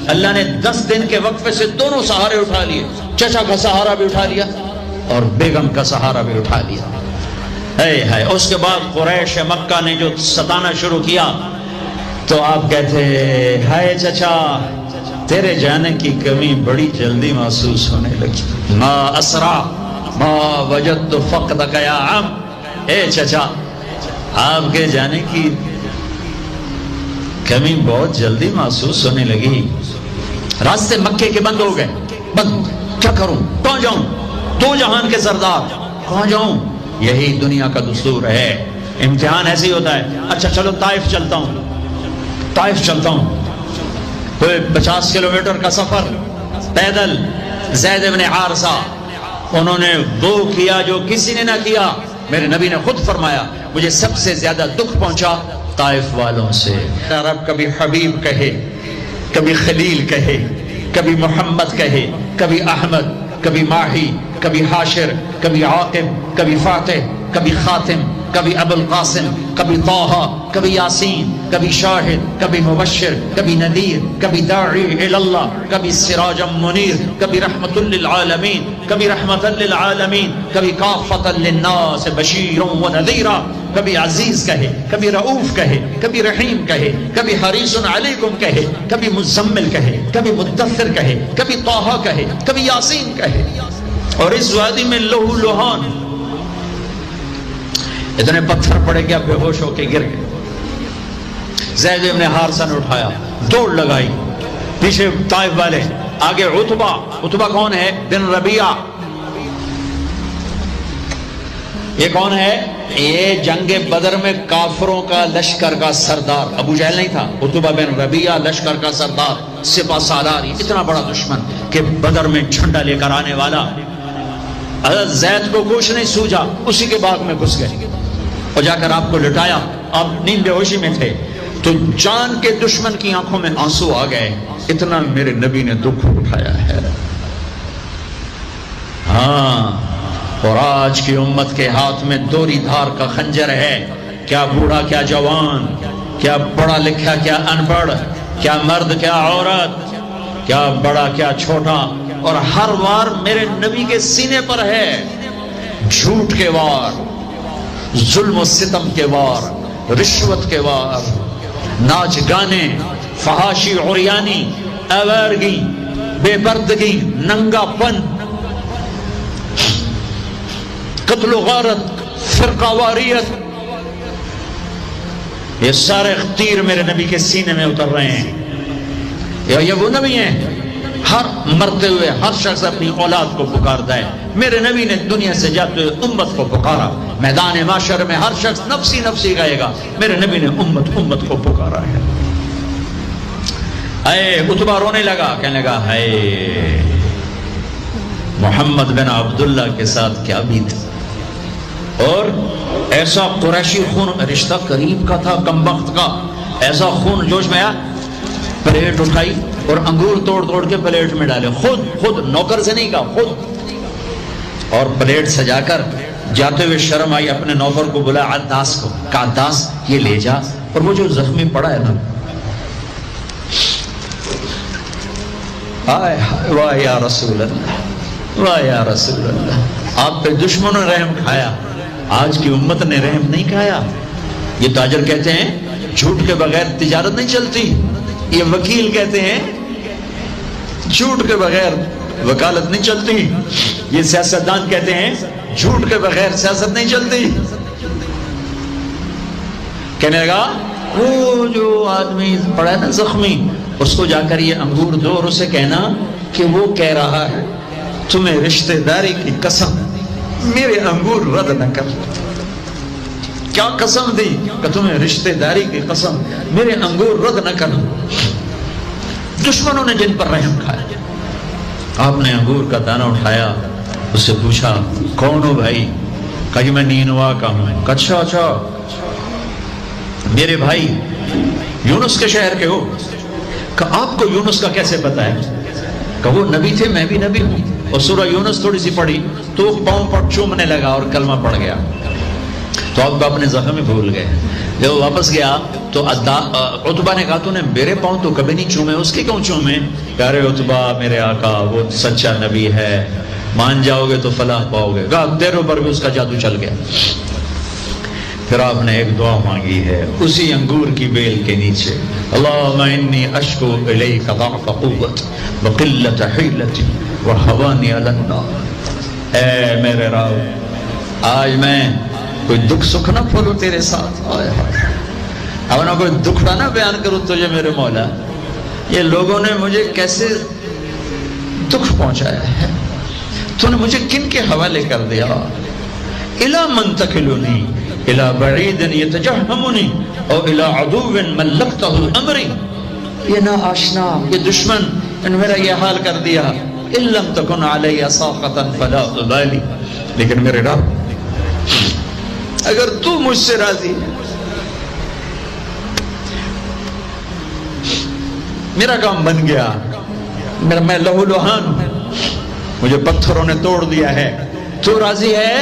اللہ نے 10 دن کے وقفے سے دونوں سہارے اٹھا لیے، چچا کا سہارا بھی اٹھا لیا اور بیگم کا سہارا بھی اٹھا لیا۔ ہے اس کے بعد قریش مکہ نے جو ستانا شروع کیا تو آپ کہتے ہائے چچا تیرے جانے کی کمی بڑی جلدی محسوس ہونے لگی، ما اسرا ما وجدت فقدک یا عم، اے چچا آپ کے جانے کی کمی بہت جلدی محسوس ہونے لگی، راستے مکے کے بند ہو گئے، بند، کیا کروں، کہاں جاؤں، دو جہان کے سردار، کہاں جاؤں، یہی دنیا کا دستور ہے، امتحان ایسے ہی ہوتا ہے۔ اچھا چلو طائف چلتا ہوں، طائف چلتا ہوں، کوئی 50 کلومیٹر کا سفر پیدل، زید بن حارثہ انہوں نے وہ کیا جو کسی نے نہ کیا، میرے نبی نے خود فرمایا مجھے سب سے زیادہ دکھ پہنچا طائف والوں سے۔ رب کبھی حبیب کہے، کبھی خلیل کہے، کبھی محمد کہے، کبھی احمد، کبھی ماہی، کبھی حاشر، کبھی عاقب، کبھی فاتح، کبھی خاتم، کبھی ابو القاسم، کبھی طٰہٰ، کبھی یاسین، کبھی شاہد، کبھی مبشر، کبھی نذیر، کبھی داعی الی اللہ، کبھی سراجا منیر، کبھی رحمت للعالمین، کبھی رحمت للعالمین، کبھی کافۃ للناس بشیرا ونذیرا، کبھی عزیز کہے، کبھی رؤوف کہے، کبھی رحیم کہے، کبھی حریص علیکم کہے، کبھی مزمل کہے، کبھی مدثر کہے، کبھی طٰہٰ کہے، کبھی یاسین کہے۔ اور اس وادی میں لہو لہان، اتنے پتھر پڑے گیا، بے ہوش ہو کے گر گئے۔ زید بن حارثہ نے اٹھایا، دوڑ لگائی، پیچھے طائف والے، آگے عتبہ۔ عتبہ کون ہے؟ بن ربیعہ۔ یہ کون ہے؟ یہ جنگ بدر میں کافروں کا لشکر کا سردار، ابو جہل نہیں تھا، عتبہ بن ربیعہ لشکر کا سردار، سپہ سالار، اتنا بڑا دشمن کہ بدر میں جھنڈا لے کر آنے والا۔ حضرت زید کو کچھ نہیں سوجا، اسی کے باغ میں گھس گئے اور جا کر آپ کو لٹایا، آپ نیند بے ہوشی میں تھے تو جان کے دشمن کی آنکھوں میں آنسو آ گئے، اتنا میرے نبی نے دکھ اٹھایا ہے۔ ہاں، اور آج کی امت کے ہاتھ میں دوری دھار کا خنجر ہے، کیا بوڑھا کیا جوان، کیا پڑھا لکھا کیا ان پڑھ، کیا مرد کیا عورت، کیا بڑا کیا چھوٹا، اور ہر وار میرے نبی کے سینے پر ہے جھوٹ کے وار، ظلم و ستم کے وار، رشوت کے وار، ناچ گانے، فحاشی عریانی، آوارگی، بے پردگی، ننگا پن، قتل و غارت، فرقہ واریت، یہ سارے تیر میرے نبی کے سینے میں اتر رہے ہیں۔ یہ وہ نبی ہیں، ہر مرتے ہوئے ہر شخص اپنی اولاد کو پکارتا ہے، میرے نبی نے دنیا سے جاتے ہوئے امت کو پکارا، میدان محشر میں ہر شخص نفسی نفسی کہے گا، میرے نبی نے امت کو پکارا ہے۔ اے عتبہ رونے لگا، کہنے لگا ہے محمد بن عبداللہ کے ساتھ کیا بیت، اور ایسا قریشی خون، رشتہ قریب کا تھا کمبخت کا، ایسا خون جوش میں آیا، پلیٹ اٹھائی اور انگور توڑ توڑ کے پلیٹ میں ڈالے، خود نوکر سے نہیں کہا، خود، اور پلیٹ سجا کر جاتے ہوئے شرم آئی، اپنے نوکر کو بلا، عداس کو کہا عداس یہ لے جا، اور وہ جو زخمی پڑا ہے نا، آئے واہ یا رسول اللہ، واہ یا رسول اللہ، آپ پہ دشمنوں نے رحم کھایا، آج کی امت نے رحم نہیں کھایا۔ یہ تاجر کہتے ہیں جھوٹ کے بغیر تجارت نہیں چلتی، یہ وکیل کہتے ہیں جھوٹ کے بغیر وکالت نہیں چلتی، یہ سیاستدان کہتے ہیں جھوٹ کے بغیر سیاست نہیں چلتی۔ کہنے لگا وہ جو آدمی پڑا ہے نا زخمی، اس کو جا کر یہ انگور دو اور اسے کہنا کہ وہ کہہ رہا ہے تمہیں رشتہ داری کی قسم میرے انگور رد نہ کر۔ کیا قسم دی کہ تمہیں رشتہ داری کی قسم میرے انگور رد نہ کر۔ دشمنوں نے جن پر رحم کھایا، آپ نے انگور کا دانہ اٹھایا، اس سے پوچھا کون ہو بھائی؟ کہا جی میں نینوا کا ہوں۔ اچھا اچھا میرے بھائی یونس کے شہر کے ہو؟ کہا آپ کو یونس کا کیسے پتا ہے؟ کہ وہ نبی تھے میں بھی نبی ہوں، اور سورہ یونس تھوڑی سی پڑھی تو پاؤں پر چومنے لگا اور کلمہ پڑھ گیا۔ تو اب اپنے زخم میں بھول گئے. جب وہ واپس گیا تو عتبہ نے کہا تو نے میرے پاؤں تو کبھی نہیں چومے, اس کے کیوں چومے؟ پیارے عتبہ میرے آقا وہ سچا نبی ہے, مان جاؤ گے تو فلاح پاؤ گے. کہا تیرے اوپر بھی اس کا جادو چل گیا. پھر آپ نے ایک دعا مانگی ہے اسی انگور کی بیل کے نیچے, اللہم انی اشکو الیک ضعف قوت وقلت حیلتی وحوانی علی النار. اے میرے رب آج میں کوئی دکھ سکھ نہ پھولوں تیرے ساتھ, اب نہ کوئی دکھڑا نہ بیان کروں تجھے میرے مولا. یہ لوگوں نے مجھے کیسے دکھ پہنچایا ہے, تو نے مجھے کن کے حوالے کر دیا. الی من تکلنی الی بعید یتجہمنی او الی عدو ملکتہ امری. یہ نا آشنا, یہ دشمن ان میرا یہ حال کر دیا. ان لم تکن علی ساخطا فلا ابالی. لیکن میرے رب اگر تو مجھ سے راضی ہے, میرا کام بن گیا, میں لہو لہان ہوں, مجھے پتھروں نے توڑ دیا ہے, تو راضی ہے,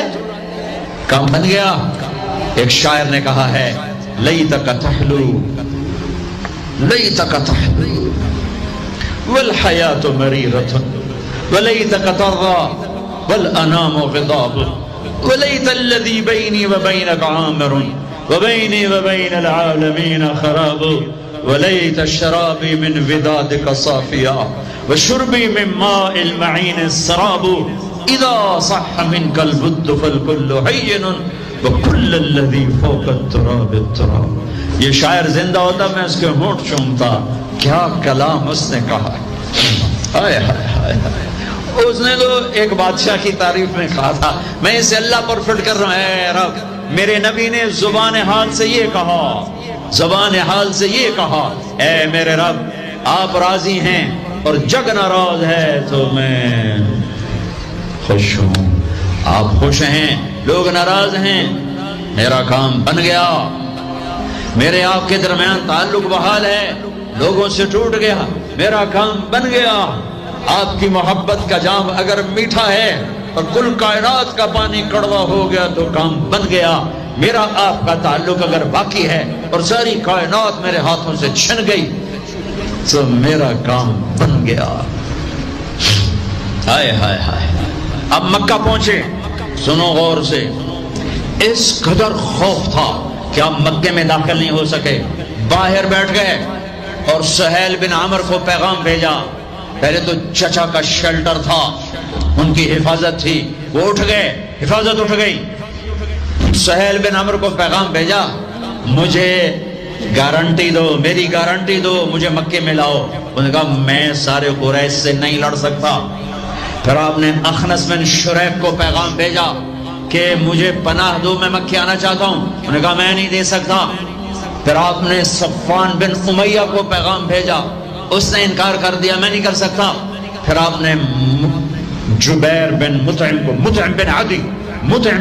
کام بن گیا. ایک شاعر نے کہا ہے لیتک تحلو لیتک تحلو والحیات مریرۃ ولیتک ترضی والانام غضاب ولیت الذی بینی وبینک عامر وبینی وبین العالمین خراب ولیت الشرابی من ودادک صافیا وشربی من ماء المعین السراب اذا صح منک البد فالکل حین وَكُلَّ الَّذِي فَوْقَ التُّرَابِ التُّرَابِ. یہ شاعر زندہ ہوتا میں اس کے ہونٹ چومتا. کیا کلام اس نے کہا. ہائے ہائے ہائے ہائے. اس نے تو ایک بادشاہ کی تعریف میں کہا تھا, میں اسے اللہ پر فٹ کر رہا ہوں, اے رب میرے نبی نے زبان حال سے یہ کہا, زبان حال سے یہ کہا, اے میرے رب آپ راضی ہیں اور جگ ناراض ہے تو میں خوش ہوں. آپ خوش ہیں, لوگ ناراض ہیں, میرا کام بن گیا. میرے آپ کے درمیان تعلق بحال ہے, لوگوں سے ٹوٹ گیا, میرا کام بن گیا. آپ کی محبت کا جام اگر میٹھا ہے اور کل کائنات کا پانی کڑوا ہو گیا تو کام بن گیا. میرا آپ کا تعلق اگر باقی ہے اور ساری کائنات میرے ہاتھوں سے چھن گئی تو میرا کام بن گیا. ہائے ہائے ہائے. اب مکہ پہنچے, سنو غور سے, اس قدر خوف تھا کہ آپ مکے میں داخل نہیں ہو سکے. باہر بیٹھ گئے اور سہیل بن عمر کو پیغام بھیجا. پہلے تو چچا کا شیلٹر تھا, ان کی حفاظت تھی, وہ اٹھ گئے, حفاظت اٹھ گئی. سہیل بن عمر کو پیغام بھیجا, مجھے گارنٹی دو, میری گارنٹی دو, مجھے مکے میں لاؤ. انہوں نے کہا میں سارے قریش سے نہیں لڑ سکتا. پھر آپ نے اخنس بن شریح کو پیغام بھیجا کہ مجھے پناہ دو, میں مکے آنا چاہتا ہوں. انہوں نے کہا میں نہیں دے سکتا. پھر آپ نے صفوان بن امیہ کو پیغام بھیجا, اس نے انکار کر دیا, میں نہیں کر سکتا. پھر آپ نے جبیر بن مطعم کو, مطعم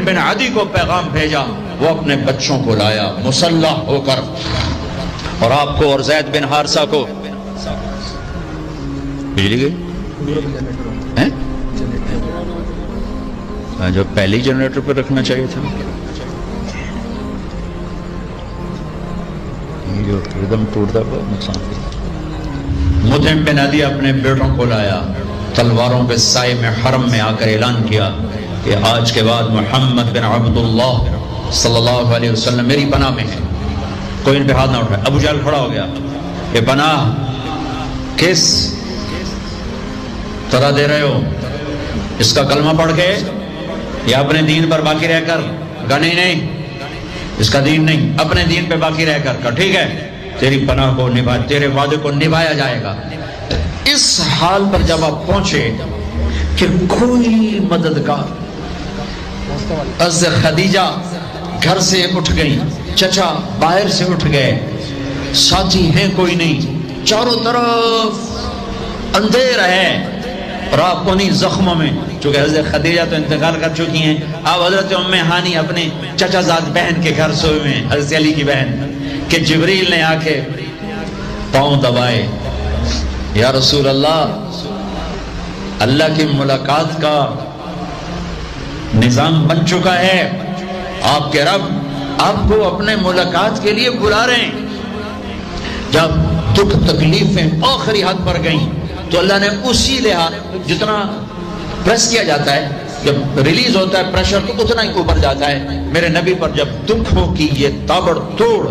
بن عدی کو پیغام بھیجا, وہ اپنے بچوں کو لایا مسلح ہو کر, اور آپ کو اور زید بن حارثہ کو. بجلی گئی جو پہلی جنریٹر پر رکھنا چاہیے تھا, جو ردم ٹوٹتا بہت نقصان کیا. مطعم بن عدی اپنے بیٹوں کو لایا, تلواروں کے سائے میں حرم میں آ کر اعلان کیا کہ آج کے بعد محمد بن عبداللہ صلی اللہ علیہ وسلم میری پناہ میں ہے, کوئی ان پہ ہاتھ نہ اٹھائے. ابو جہل کھڑا ہو گیا کہ پناہ کس طرح دے رہے ہو, اس کا کلمہ پڑھ کے یا اپنے دین پر باقی رہ کر؟ کہا نہیں, اس کا دین نہیں, اپنے دین پہ باقی رہ کر. کہا ٹھیک ہے, تیری پناہ کو تیرے وعدے کو نبھایا جائے گا. اس حال پر جب آپ پہنچے کہ کوئی مددگار, حضرت خدیجہ گھر سے اٹھ گئی, چچا باہر سے اٹھ گئے, ساتھی ہیں کوئی نہیں, چاروں طرف اندھیرا ہے. اور آپ انہیں زخموں میں, چونکہ حضرت خدیجہ تو انتقال کر چکی ہیں, آپ حضرت ام ہانی اپنے چچا زاد بہن کے گھر سوئے ہوئے ہیں, حضرت علی کی بہن, کہ جبریل نے آ کے پاؤں دبائے, یا رسول اللہ, اللہ کی ملاقات کا نظام بن چکا ہے, آپ کے رب آپ کو اپنے ملاقات کے لیے بلا رہے ہیں. جب دکھ تکلیفیں آخری حد پر گئیں تو اللہ نے اسی لحاظ جتنا پریس کیا جاتا ہے جب ریلیز ہوتا ہے پریشر تو اتنا ہی اوپر جاتا ہے. میرے نبی پر جب دکھوں کی یہ تابڑ توڑ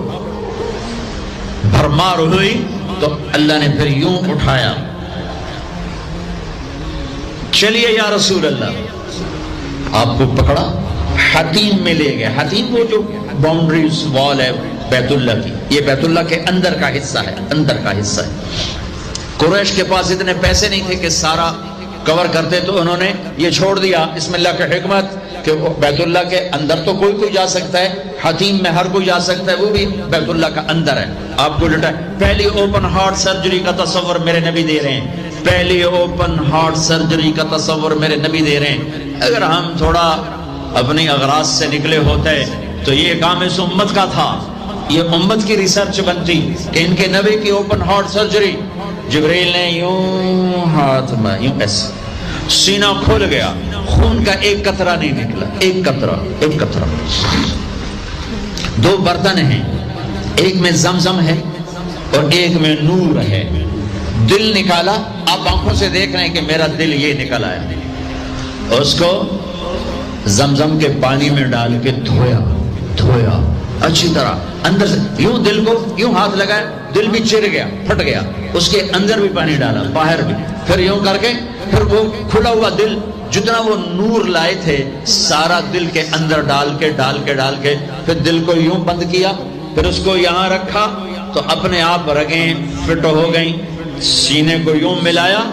بھرمار ہوئی تو اللہ نے پھر یوں اٹھایا, چلیے یا رسول اللہ, آپ کو پکڑا, حتیم میں لے گئے. حتیم وہ جو باؤنڈریز وال ہے بیت اللہ کی, یہ بیت اللہ کے اندر کا حصہ ہے, اندر کا حصہ ہے. قریش کے پاس اتنے پیسے نہیں تھے کہ سارا کور کرتے تو انہوں نے یہ چھوڑ دیا. بسم اللہ کی حکمت کہ بیت اللہ کے اندر تو کوئی جا سکتا ہے, حتیم میں ہر کوئی جا سکتا ہے, وہ بھی بیت اللہ کا اندر ہے. آپ کو لٹا پہلی اوپن ہارٹ سرجری کا تصور میرے نبی دے رہے ہیں, پہلی اوپن ہارٹ سرجری کا تصور میرے نبی دے رہے ہیں. اگر ہم تھوڑا اپنی اغراض سے نکلے ہوتے تو یہ کام اس امت کا تھا, یہ امت کی ریسرچ بنتی کہ ان کے نبی کی اوپن ہارٹ سرجری. جبریل نے یوں ہاتھ میں یوں ایسے سینہ کھول گیا, خون کا ایک قطرہ نہیں نکلا, ایک قطرہ, ایک قطرہ. دو برتن ہیں, ایک میں زمزم ہے اور ایک میں نور ہے. دل نکالا, آپ آنکھوں سے دیکھ رہے ہیں کہ میرا دل یہ نکل آیا. اس کو زمزم کے پانی میں ڈال کے دھویا اچھی طرح اندر سے, یوں دل کو یوں ہاتھ لگایا, دل بھی چر گیا, پھٹ گیا, اس کے اندر بھی پانی ڈالا, باہر بھی, پھر یوں کر کے پھر وہ کھلا ہوا دل جتنا وہ نور لائے تھے سارا دل کے اندر ڈال کے پھر دل کو یوں بند کیا, پھر اس کو یہاں رکھا تو اپنے آپ رگیں فٹ ہو گئیں. سینے کو یوں ملایا,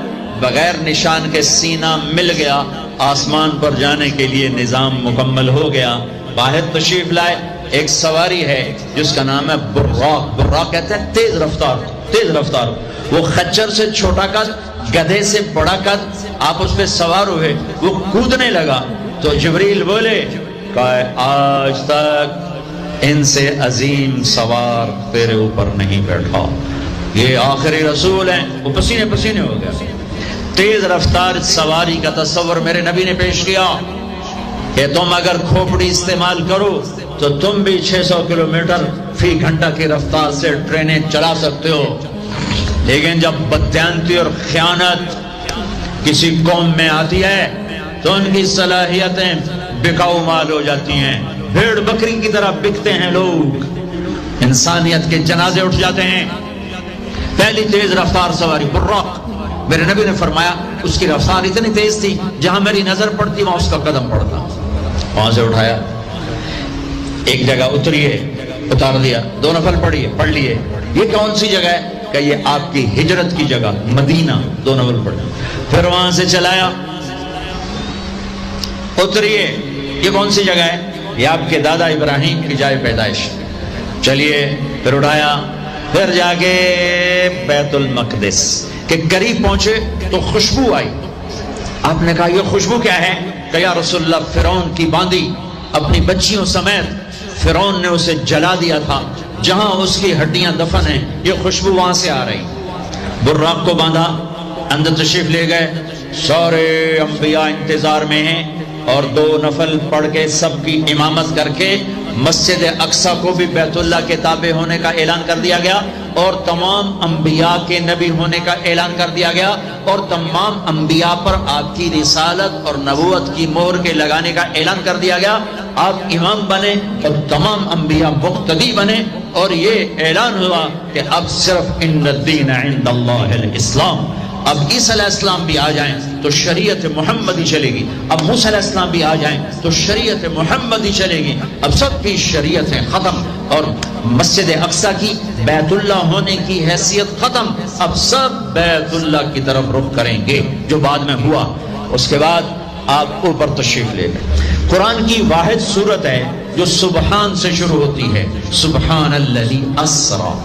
بغیر نشان کے سینہ مل گیا, آسمان پر جانے کے لیے نظام مکمل ہو گیا. باہر تشریف لائے, ایک سواری ہے جس کا نام ہے براق. براق کہتے ہیں تیز رفتار. وہ خچر سے چھوٹا قد, گدھے سے بڑا قد, آپ اس پہ سوار ہوئے, وہ کودنے لگا تو جبریل بولے کہ آج تک ان سے عظیم سوار تیرے اوپر نہیں بیٹھا, یہ آخری رسول ہیں. وہ پسینے ہو گیا. تیز رفتار سواری کا تصور میرے نبی نے پیش کیا کہ تم اگر کھوپڑی استعمال کرو تو تم بھی 600 کلومیٹر فی گھنٹہ کی رفتار سے ٹرینیں چلا سکتے ہو, لیکن جب بددیانتی اور خیانت کسی قوم میں آتی ہے تو ان کی صلاحیتیں بکاؤ مال ہو جاتی ہیں, بھیڑ بکری کی طرح بکتے ہیں لوگ, انسانیت کے جنازے اٹھ جاتے ہیں. پہلی تیز رفتار سواری براق, میرے نبی نے فرمایا اس کی رفتار اتنی تیز تھی جہاں میری نظر پڑتی وہاں اس کا قدم پڑتا. وہاں سے اٹھایا, ایک جگہ اتریے, اتار دیا, 2 نفل پڑھ لیے. یہ کون سی جگہ ہے کہ یہ آپ کی ہجرت کی جگہ مدینہ, 2 نفل پڑھ. پھر وہاں سے چلایا, اتریے, یہ کون سی جگہ ہے, یہ آپ کے دادا ابراہیم کی جائے پیدائش. چلیے, پھر اٹھایا, پھر جا کے بیت المقدس کہ قریب پہنچے تو خوشبو آئی. آپ نے کہا یہ خوشبو کیا ہے؟ کہ یا رسول اللہ فرعون کی باندی اپنی بچیوں سمیت فرعون نے اسے جلا دیا تھا, جہاں اس کی ہڈیاں دفن ہیں, یہ خوشبو وہاں سے آ رہی. براق کو باندھا, اندر تشریف لے گئے, سارے انبیاء انتظار میں ہیں, اور 2 نفل پڑھ کے سب کی امامت کر کے مسجد اقصی کو بھی بیت اللہ کے تابع ہونے کا اعلان کر دیا گیا, اور تمام انبیاء کے نبی ہونے کا اعلان کر دیا گیا, اور تمام انبیاء پر آپ کی رسالت اور نبوت کی مہر کے لگانے کا اعلان کر دیا گیا. آپ امام بنے اور تمام انبیاء مقتدی بنے, اور یہ اعلان ہوا کہ اب صرف ان الدین عند اللہ الاسلام. اب عیسیٰ علیہ السلام بھی آ جائیں تو شریعت محمدی چلے گی, اب موسیٰ علیہ السلام بھی آ جائیں تو شریعت محمدی چلے گی. اب سب کی شریعتیں ختم, اور مسجد اقصی کی بیت اللہ ہونے کی حیثیت ختم. اب سب بیت اللہ کی طرف رخ کریں گے, جو بعد میں ہوا. اس کے بعد آپ اوپر تشریف لے گئے. قرآن کی واحد سورت ہے جو سبحان سے شروع ہوتی ہے, سبحان الذی اسری.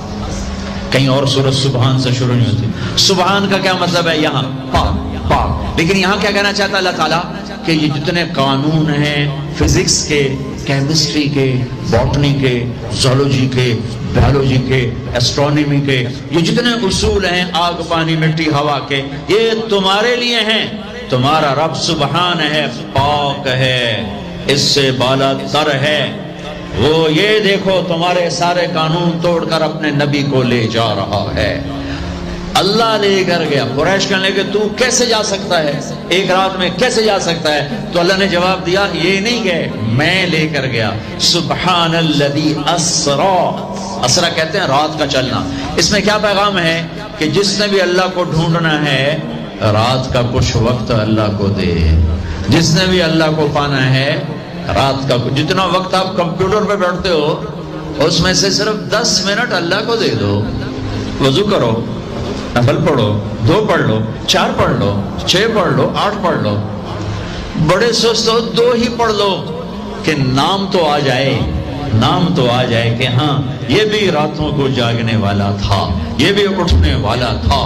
کہیں اور سورت سبحان سے شروع نہیں ہوتی. سبحان کا کیا مطلب ہے؟ یہاں پاک. لیکن یہاں کیا کہنا چاہتا اللہ تعالیٰ کہ یہ جتنے قانون ہیں فزکس کے, کیمسٹری کے, باٹنی کے, زولوجی کے, بایولوجی کے, ایسٹرونومی کے, یہ جتنے اصول ہیں آگ پانی مٹی ہوا کے, یہ تمہارے لیے ہیں. تمہارا رب سبحان ہے, پاک ہے, اس سے بالا تر ہے. وہ یہ دیکھو تمہارے سارے قانون توڑ کر اپنے نبی کو لے جا رہا ہے۔ اللہ لے کر گیا۔ قریش کہنے لگے تو کیسے جا سکتا ہے، ایک رات میں کیسے جا سکتا ہے؟ تو اللہ نے جواب دیا یہ نہیں گئے، میں لے کر گیا۔ سبحان الذی اسرا، اسرا کہتے ہیں رات کا چلنا۔ اس میں کیا پیغام ہے کہ جس نے بھی اللہ کو ڈھونڈنا ہے رات کا کچھ وقت اللہ کو دے، جس نے بھی اللہ کو پانا ہے رات کا جتنا وقت آپ کمپیوٹر پہ بیٹھتے ہو اس میں سے صرف 10 منٹ اللہ کو دے دو۔ وضو کرو، نفل پڑھو، 2 پڑھ لو، 4 پڑھ لو، 6 پڑھ لو، 8 پڑھ لو، بڑے سست ہو 2 ہی پڑھ لو کہ نام تو آ جائے، نام تو آ جائے کہ ہاں یہ بھی راتوں کو جاگنے والا تھا، یہ بھی اٹھنے والا تھا۔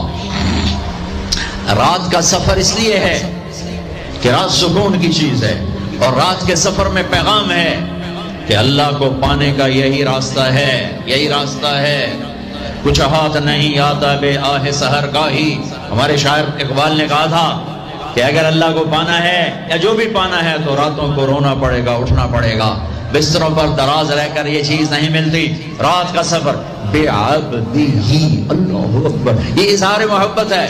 رات کا سفر اس لیے ہے کہ رات سکون کی چیز ہے، اور رات کے سفر میں پیغام ہے کہ اللہ کو پانے کا یہی راستہ ہے، یہی راستہ ہے۔ کچھ ہاتھ نہیں آتا بے آہ سحر کا ہی، ہمارے شاعر اقبال نے کہا تھا کہ اگر اللہ کو پانا ہے یا جو بھی پانا ہے تو راتوں کو رونا پڑے گا، اٹھنا پڑے گا، بستروں پر دراز رہ کر یہ چیز نہیں ملتی۔ رات کا سفر بے عبدہ، اللہ اکبر، یہ اظہار محبت ہے۔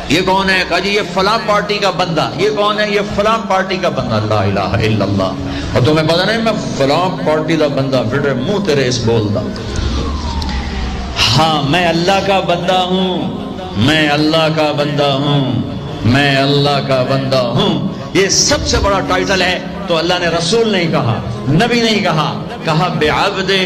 یہ کون ہے؟ کہا جی یہ فلاں پارٹی کا بندہ۔ یہ کون ہے؟ یہ فلاں پارٹی کا بندہ۔ لا الہ الا اللہ۔ اور تمہیں پتہ نہیں میں فلاں پارٹی کا بندہ، پھر منہ تیرے اس بول دا۔ ہاں میں اللہ کا بندہ ہوں، میں اللہ کا بندہ ہوں، میں اللہ کا بندہ ہوں۔ یہ سب سے بڑا ٹائٹل ہے۔ تو اللہ نے رسول نہیں کہا، نبی نہیں کہا، کہا بعبدہ،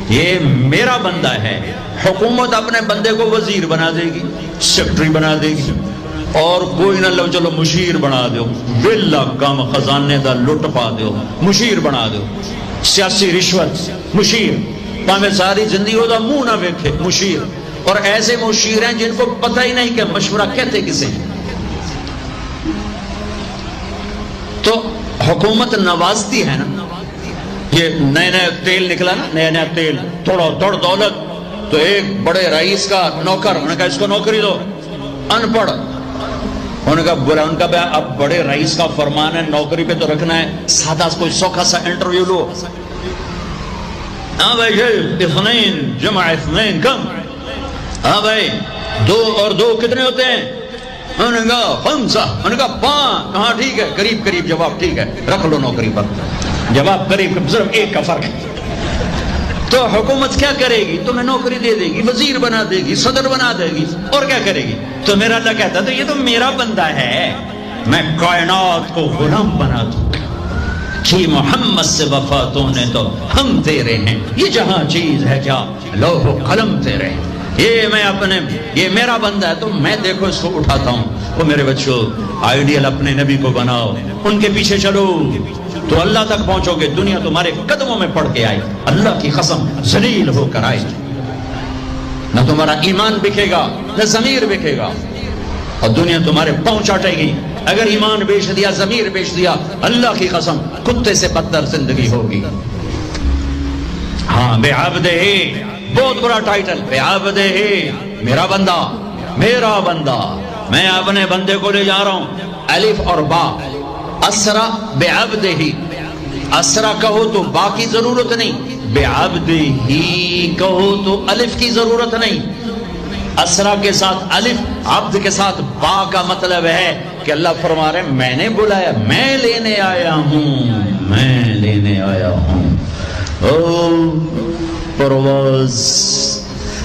یہ میرا بندہ ہے۔ حکومت اپنے بندے کو وزیر بنا دے گی، سیکٹری بنا دے گی، اور کوئی نہ لو چلو مشیر بنا دو، ویلا کم خزانے دا لٹ پا دو، مشیر بنا دو، سیاسی رشوت مشیر، پاویں ساری زندگی ہوتا منہ نہ ویکھے مشیر۔ اور ایسے مشیر ہیں جن کو پتہ ہی نہیں کہ مشورہ کہتے کسے۔ تو حکومت نوازتی ہے نا، یہ نئے نئے تیل نکلا نا، نیا نیا تیل، تھوڑا توڑ دولت، تو ایک بڑے رئیس کا نوکر، انہوں نے کہا اس کو نوکری دو، ان پڑھ، انہوں نے کہا بولا، ان کا اب بڑے رئیس کا فرمان ہے نوکری پہ تو رکھنا ہے، سادہ کوئی سوکھا سا انٹرویو لو۔ ہاں بھائی اثنین جمع اثنین کم، ہاں بھائی 2 اور 2 کتنے ہوتے ہیں؟ انہوں نے کہا 5، انہوں نے کہا 5، ہاں ٹھیک ہے، قریب قریب جواب ٹھیک ہے، رکھ لو نوکری پر، جواب قریب صرف 1 کا فرق ہے۔ تو حکومت کیا کرے گی؟ تمہیں نوکری دے دے گی، وزیر بنا دے گی، صدر بنا دے گی، اور کیا کرے گی؟ تو میرا اللہ کہتا تو یہ تو میرا بندہ ہے، میں کائنات کو غلام بنا دوں کہ محمد سے وفا تو نے تو ہم تیرے ہیں، یہ جہاں چیز ہے کیا لوح و قلم تیرے ہیں، یہ میرا بندہ ہے، تو میں دیکھو اس کو اٹھاتا ہوں۔ وہ میرے بچوں آئیڈیل اپنے نبی کو بناؤ، ان کے پیچھے چلو تو اللہ تک پہنچو گے۔ دنیا تمہارے قدموں میں پڑ کے آئی، اللہ کی قسم ذلیل ہو کر آئی، نہ تمہارا ایمان بکے گا نہ ضمیر بکے گا، اور دنیا تمہارے پاؤں چاٹے گی۔ اگر ایمان بیچ دیا، ضمیر بیچ دیا، اللہ کی قسم کتے سے بدتر زندگی ہوگی۔ ہاں بعبدہ، بہت بڑا ٹائٹل، بعبدہ، میرا بندہ، میرا بندہ، میں اپنے بندے کو لے جا رہا ہوں۔ الف اور با، اسرا بعبدہ، اسرا کہو تو با کی ضرورت نہیں، بعبدہ کہو تو الف کی ضرورت نہیں۔ اسرا کے ساتھ الف، عبد کے ساتھ با کا مطلب ہے کہ اللہ فرما رہے ہیں میں نے بلایا، میں لینے آیا ہوں، میں لینے آیا ہوں۔ پرواز،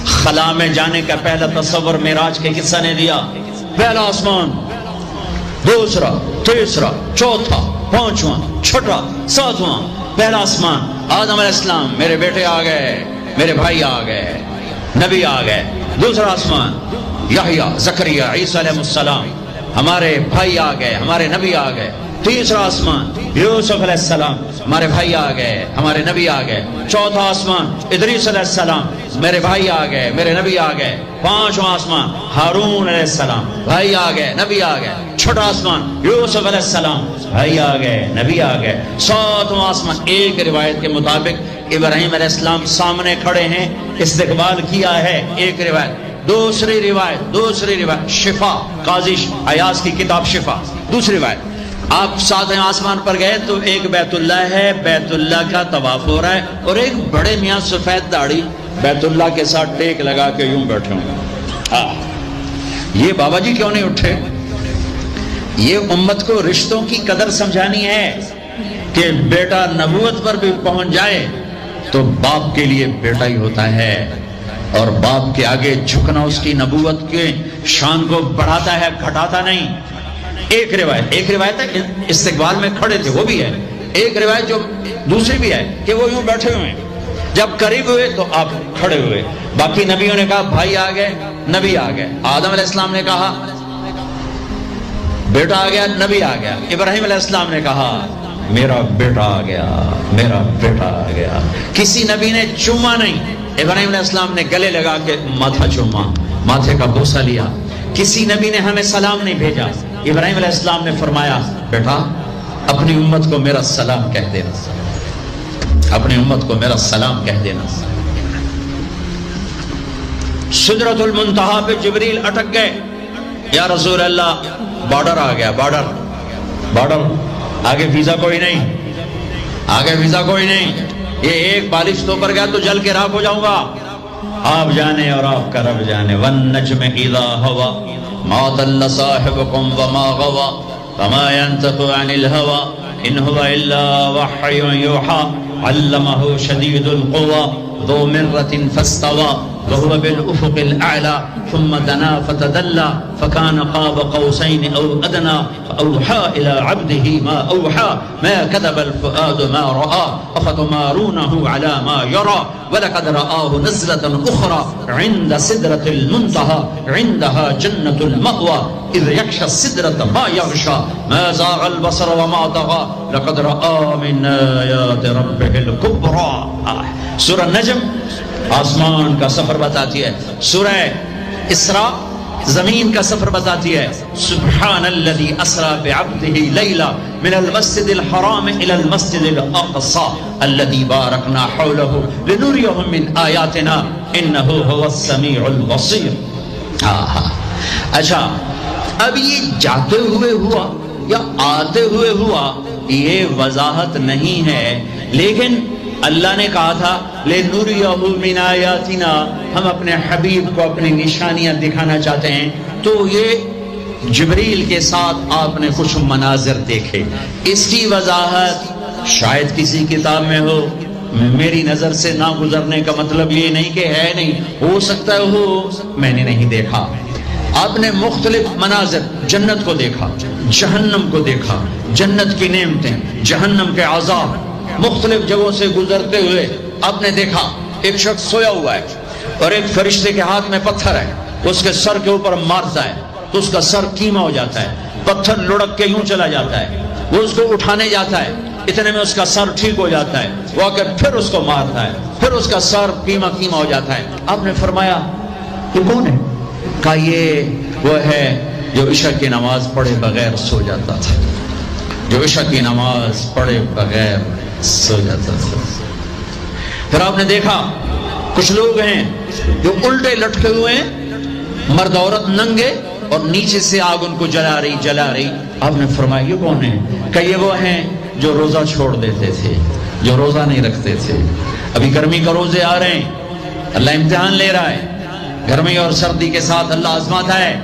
خلا میں جانے کا پہلا تصور معراج کے قصہ نے دیا۔ پہلا آسمان، دوسرا، تیسرا، چوتھا، پانچواں، چھٹا، ساتواں، پہلا آسمان، آدم علیہ السلام، میرے بیٹے آ گئے، میرے بھائی آ گئے، نبی آ گئے۔ دوسرا آسمان، یحییٰ، زکریا، عیسیٰ علیہ السلام، ہمارے بھائی آ گئے، ہمارے نبی آ گئے۔ تیسرا آسمان، یوسف علیہ السلام، ہمارے بھائی آ گئے، ہمارے نبی آ گئے۔ چوتھا آسمان، ادریس علیہ السلام، میرے بھائی آ گئے، میرے نبی آ گئے۔ پانچواں آسمان، ہارون علیہ السلام، بھائی آ گئے، نبی آ گئے۔ چھٹا آسمان، یوسف علیہ السلام، بھائی آ گئے، نبی آ گئے۔ ساتواں آسمان، ایک روایت کے مطابق ابراہیم علیہ السلام سامنے کھڑے ہیں، استقبال کیا ہے، ایک روایت۔ دوسری روایت شفا، قاضی ایاز کی کتاب شفا، دوسری روایت آپ ساتویں آسمان پر گئے تو ایک بیت اللہ ہے، بیت اللہ کا طواف ہو رہا ہے، اور ایک بڑے میاں سفید داڑھی بیت اللہ کے ساتھ ٹیک لگا کے یوں بیٹھے ہوں۔ یہ بابا جی کیوں نہیں اٹھے؟ یہ امت کو رشتوں کی قدر سمجھانی ہے کہ بیٹا نبوت پر بھی پہنچ جائے تو باپ کے لیے بیٹا ہی ہوتا ہے، اور باپ کے آگے جھکنا اس کی نبوت کے شان کو بڑھاتا ہے، گھٹاتا نہیں۔ ایک روایت ہے استقبال میں کھڑے تھے، وہ بھی ہے۔ ایک روایت جو دوسری بھی ہے کہ وہ یوں بیٹھے ہوئے ہیں، جب قریب ہوئے تو آپ کھڑے ہوئے۔ باقی نبیوں نے کہا بھائی آ گئے، نبی آ گئے۔ آدم علیہ السلام نے کہا بیٹا آ گیا، نبی آ گیا۔ ابراہیم علیہ السلام نے کہا میرا بیٹا آ گیا، میرا بیٹا آ گیا۔ کسی نبی نے چوما نہیں، ابراہیم علیہ السلام نے گلے لگا کے ماتھا چوما، ماتھے کا بوسہ لیا۔ کسی نبی نے ہمیں سلام نہیں بھیجا۔ ابراہیم علیہ السلام نے فرمایا بیٹا اپنی امت کو میرا سلام کہہ دینا، اپنی امت کو میرا سلام کہہ دینا۔ سدرۃ المنتہا پہ جبریل اٹک گئے، یا رسول اللہ بارڈر آ گیا، بارڈر، آگے ویزا کوئی نہیں، آگے ویزا کوئی نہیں، یہ ایک بالش تو پر گیا تو جل کے راکھ ہو جاؤں گا۔ آپ جانے اور آپ کا رب جانے۔ والنجم اذا ہوا ما ضل صاحبكم وما غوى وما ينطق عن الهوى ان هو الا وحي يوحى علمه شديد القوى ذو مرة فاستوى وهو بالأفق الأعلى ثم دنا فتدلى فكان قاب قوسين أو أدنى فأوحى إلى عبده ما أوحى ما كذب الفؤاد ما رأى أفتمارونه على ما يرى ولقد رآه نزلة أخرى عند سدرة المنتهى عندها جنة المأوى إذ يغشى السدرة ما يغشى ما زاغ البصر وما طغى لقد رأى من آيات ربه الكبرى۔ سورہ نجم آسمان کا سفر بتاتی ہے، سورہ اسراء زمین کا سفر بتاتی ہے۔ سبحان الذي اسرى بعبده ليلا من المسجد الحرام الى المسجد الاقصى الذي باركنا حوله لنريه من آياتنا انه هو السميع البصير۔ اچھا اب یہ جاتے ہوئے ہوا یا آتے ہوئے ہوا یہ وضاحت نہیں ہے، لیکن اللہ نے کہا تھا لِنُرِيَهُ مِنْ آیَاتِنَا، ہم اپنے حبیب کو اپنی نشانیاں دکھانا چاہتے ہیں۔ تو یہ جبریل کے ساتھ آپ نے کچھ مناظر دیکھے، اس کی وضاحت شاید کسی کتاب میں ہو، میری نظر سے نہ گزرنے کا مطلب یہ نہیں کہ ہے نہیں، ہو سکتا ہے ہو، میں نے نہیں دیکھا۔ آپ نے مختلف مناظر، جنت کو دیکھا، جہنم کو دیکھا، جنت کی نعمتیں، جہنم کے عذاب، مختلف جگہوں سے گزرتے ہوئے آپ نے دیکھا ایک شخص سویا ہوا ہے اور ایک فرشتے کے ہاتھ میں پتھر ہے، اس کے سر کے اوپر مارتا ہے تو اس کا سر کیما ہو جاتا ہے، پتھر لڑک کے یوں چلا جاتا ہے، وہ اس کو اٹھانے جاتا ہے، اتنے میں اس کا سر ٹھیک ہو جاتا ہے، وہ آ کر پھر اس کو مارتا ہے، پھر اس کا سر کیما ہو جاتا ہے۔ آپ نے فرمایا یہ کون ہے؟ کہا یہ وہ ہے جو عشاء کی نماز پڑھے بغیر سو جاتا تھا، جو عشاء کی نماز پڑھے بغیر سو جاتا تھا۔ پھر آپ نے دیکھا کچھ لوگ ہیں جو الٹے لٹکے ہوئے ہیں، مرد عورت ننگے، اور نیچے سے آگ ان کو جلا رہی۔ آپ نے فرمایا یہ کون ہے؟ کہ یہ وہ ہیں جو روزہ چھوڑ دیتے تھے، جو روزہ نہیں رکھتے تھے۔ ابھی گرمی کا روزے آ رہے ہیں، اللہ امتحان لے رہا ہے، گرمی اور سردی کے ساتھ اللہ آزماتا ہے۔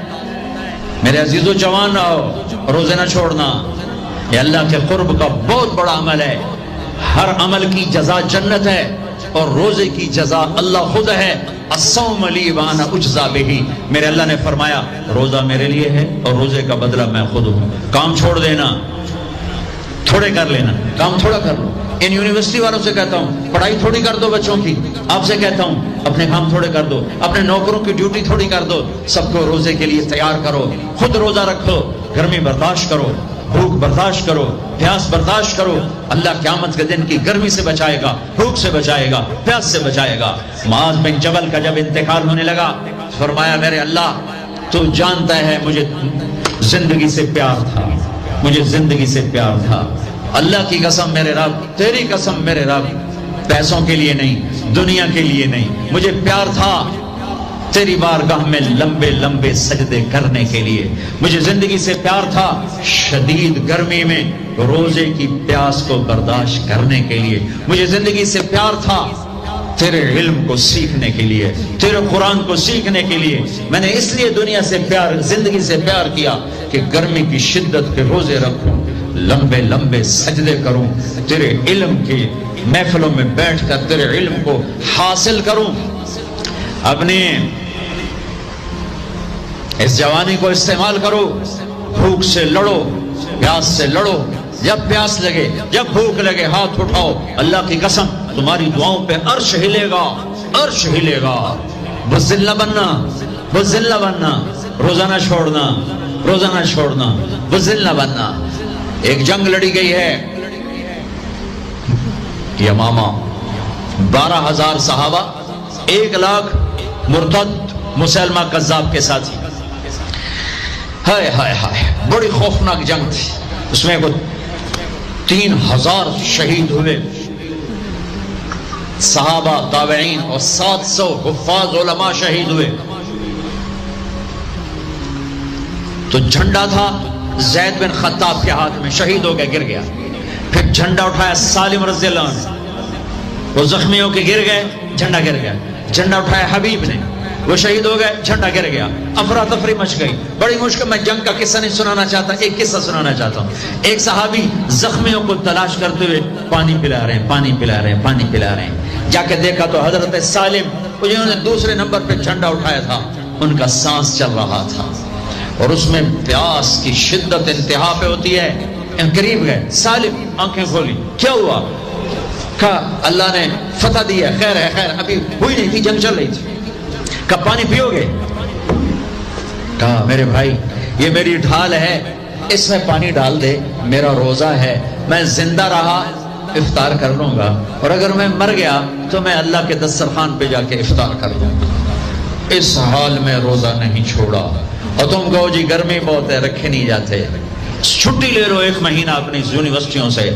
میرے عزیزو جوان رہو، روزے نہ چھوڑنا، یہ اللہ کے قرب کا بہت بڑا عمل ہے۔ ہر عمل کی جزا جنت ہے اور روزے کی جزا اللہ خود ہے۔ الصوم لی وانا اجزا بہ، میرے اللہ نے فرمایا روزہ میرے لیے ہے اور روزے کا بدلہ میں خود ہوں۔ کام چھوڑ دینا، تھوڑے کر لینا، کام تھوڑا کر لو۔ ان یونیورسٹی والوں سے کہتا ہوں پڑھائی تھوڑی کر دو بچوں کی، آپ سے کہتا ہوں اپنے کام تھوڑے کر دو، اپنے نوکروں کی ڈیوٹی تھوڑی کر دو، سب کو روزے کے لیے تیار کرو، خود روزہ رکھو، گرمی برداشت کرو، بھوک برداشت کرو، پیاس برداشت کرو۔ اللہ قیامت کے دن کی گرمی سے بچائے گا، بھوک سے بچائے گا، پیاس سے بچائے گا۔ معاذ بن جبل کا جب انتقال ہونے لگا، فرمایا میرے اللہ تو جانتا ہے مجھے زندگی سے پیار تھا، مجھے زندگی سے پیار تھا، اللہ کی قسم میرے رب، تیری قسم میرے رب، پیسوں کے لیے نہیں، دنیا کے لیے نہیں، مجھے پیار تھا، تیری بارگاہ میں لمبے لمبے سجدے کرنے کے لیے. مجھے زندگی سے پیار تھا شدید گرمی میں روزے کی پیاس کو برداشت کرنے کے لیے. مجھے زندگی سے پیار تھا تیرے علم کو سیکھنے کے لیے، تیرے قرآن کو سیکھنے کے لیے. میں نے اس لیے دنیا سے پیار، زندگی سے پیار کیا کہ گرمی کی شدت کے روزے رکھوں، لمبے لمبے سجدے کروں، تیرے علم کی محفلوں میں بیٹھ کر تیرے علم کو حاصل کروں. اپنی اس جوانی کو استعمال کرو، بھوک سے لڑو، پیاس سے لڑو. جب پیاس لگے، جب بھوک لگے، ہاتھ اٹھاؤ. اللہ کی قسم تمہاری دعاؤں پہ عرش ہلے گا، عرش ہلے گا. بزدل نہ بننا، بزدل نہ بننا، روزہ نہ چھوڑنا، روزہ نہ چھوڑنا، بزدل نہ بننا. ایک جنگ لڑی گئی ہے یمامہ، 12,000 صحابہ، 1,00,000 مرتد مسلمہ کذاب کے ساتھی. ہائے ہائے ہائے، بڑی خوفناک جنگ تھی. اس میں 3,000 شہید ہوئے، صحابہ، تابعین اور 700 حفاظ علماء شہید ہوئے. تو جھنڈا تھا زید بن خطاب کے ہاتھ میں، شہید ہو گیا، گر گیا. پھر جھنڈا اٹھایا سالم رضی اللہ عنہ، وہ زخمی ہو کے گر گئے، جھنڈا گر گیا. جھنڈا اٹھایا حبیب نے، وہ شہید ہو گئے، جھنڈا گر گیا. افراتفری مچ گئی، بڑی مشکل. میں جنگ کا قصہ نہیں سنانا چاہتا، ایک قصہ سنانا چاہتا ہوں. ایک صحابی زخمیوں کو تلاش کرتے ہوئے پانی پلا رہے ہیں، پانی پلا رہے ہیں، پانی پلا رہے ہیں. جا کے دیکھا تو حضرت سالم، جنہوں نے دوسرے نمبر پہ جھنڈا اٹھایا تھا، ان کا سانس چل رہا تھا اور اس میں پیاس کی شدت انتہا پہ ہوتی ہے. قریب گئے، سالم آنکھیں کھولی، کیا ہوا؟ کہا اللہ نے فتح دی ہے، خیر ہے، خیر. ابھی ہوئی نہیں تھی، جنگ چل رہی تھی. کہا پانی پیو گے؟ کہا میرے بھائی یہ میری ڈھال ہے، اس میں پانی ڈال دے، میرا روزہ ہے، میں زندہ رہا افطار کر لوں گا، اور اگر میں مر گیا تو میں اللہ کے دسترخوان پہ جا کے افطار کر لوں گا. اس حال میں روزہ نہیں چھوڑا. اور تم کہو جی گرمی بہت ہے، رکھے نہیں جاتے، چھٹی لے لو 1 مہینہ اپنی یونیورسٹیوں سے،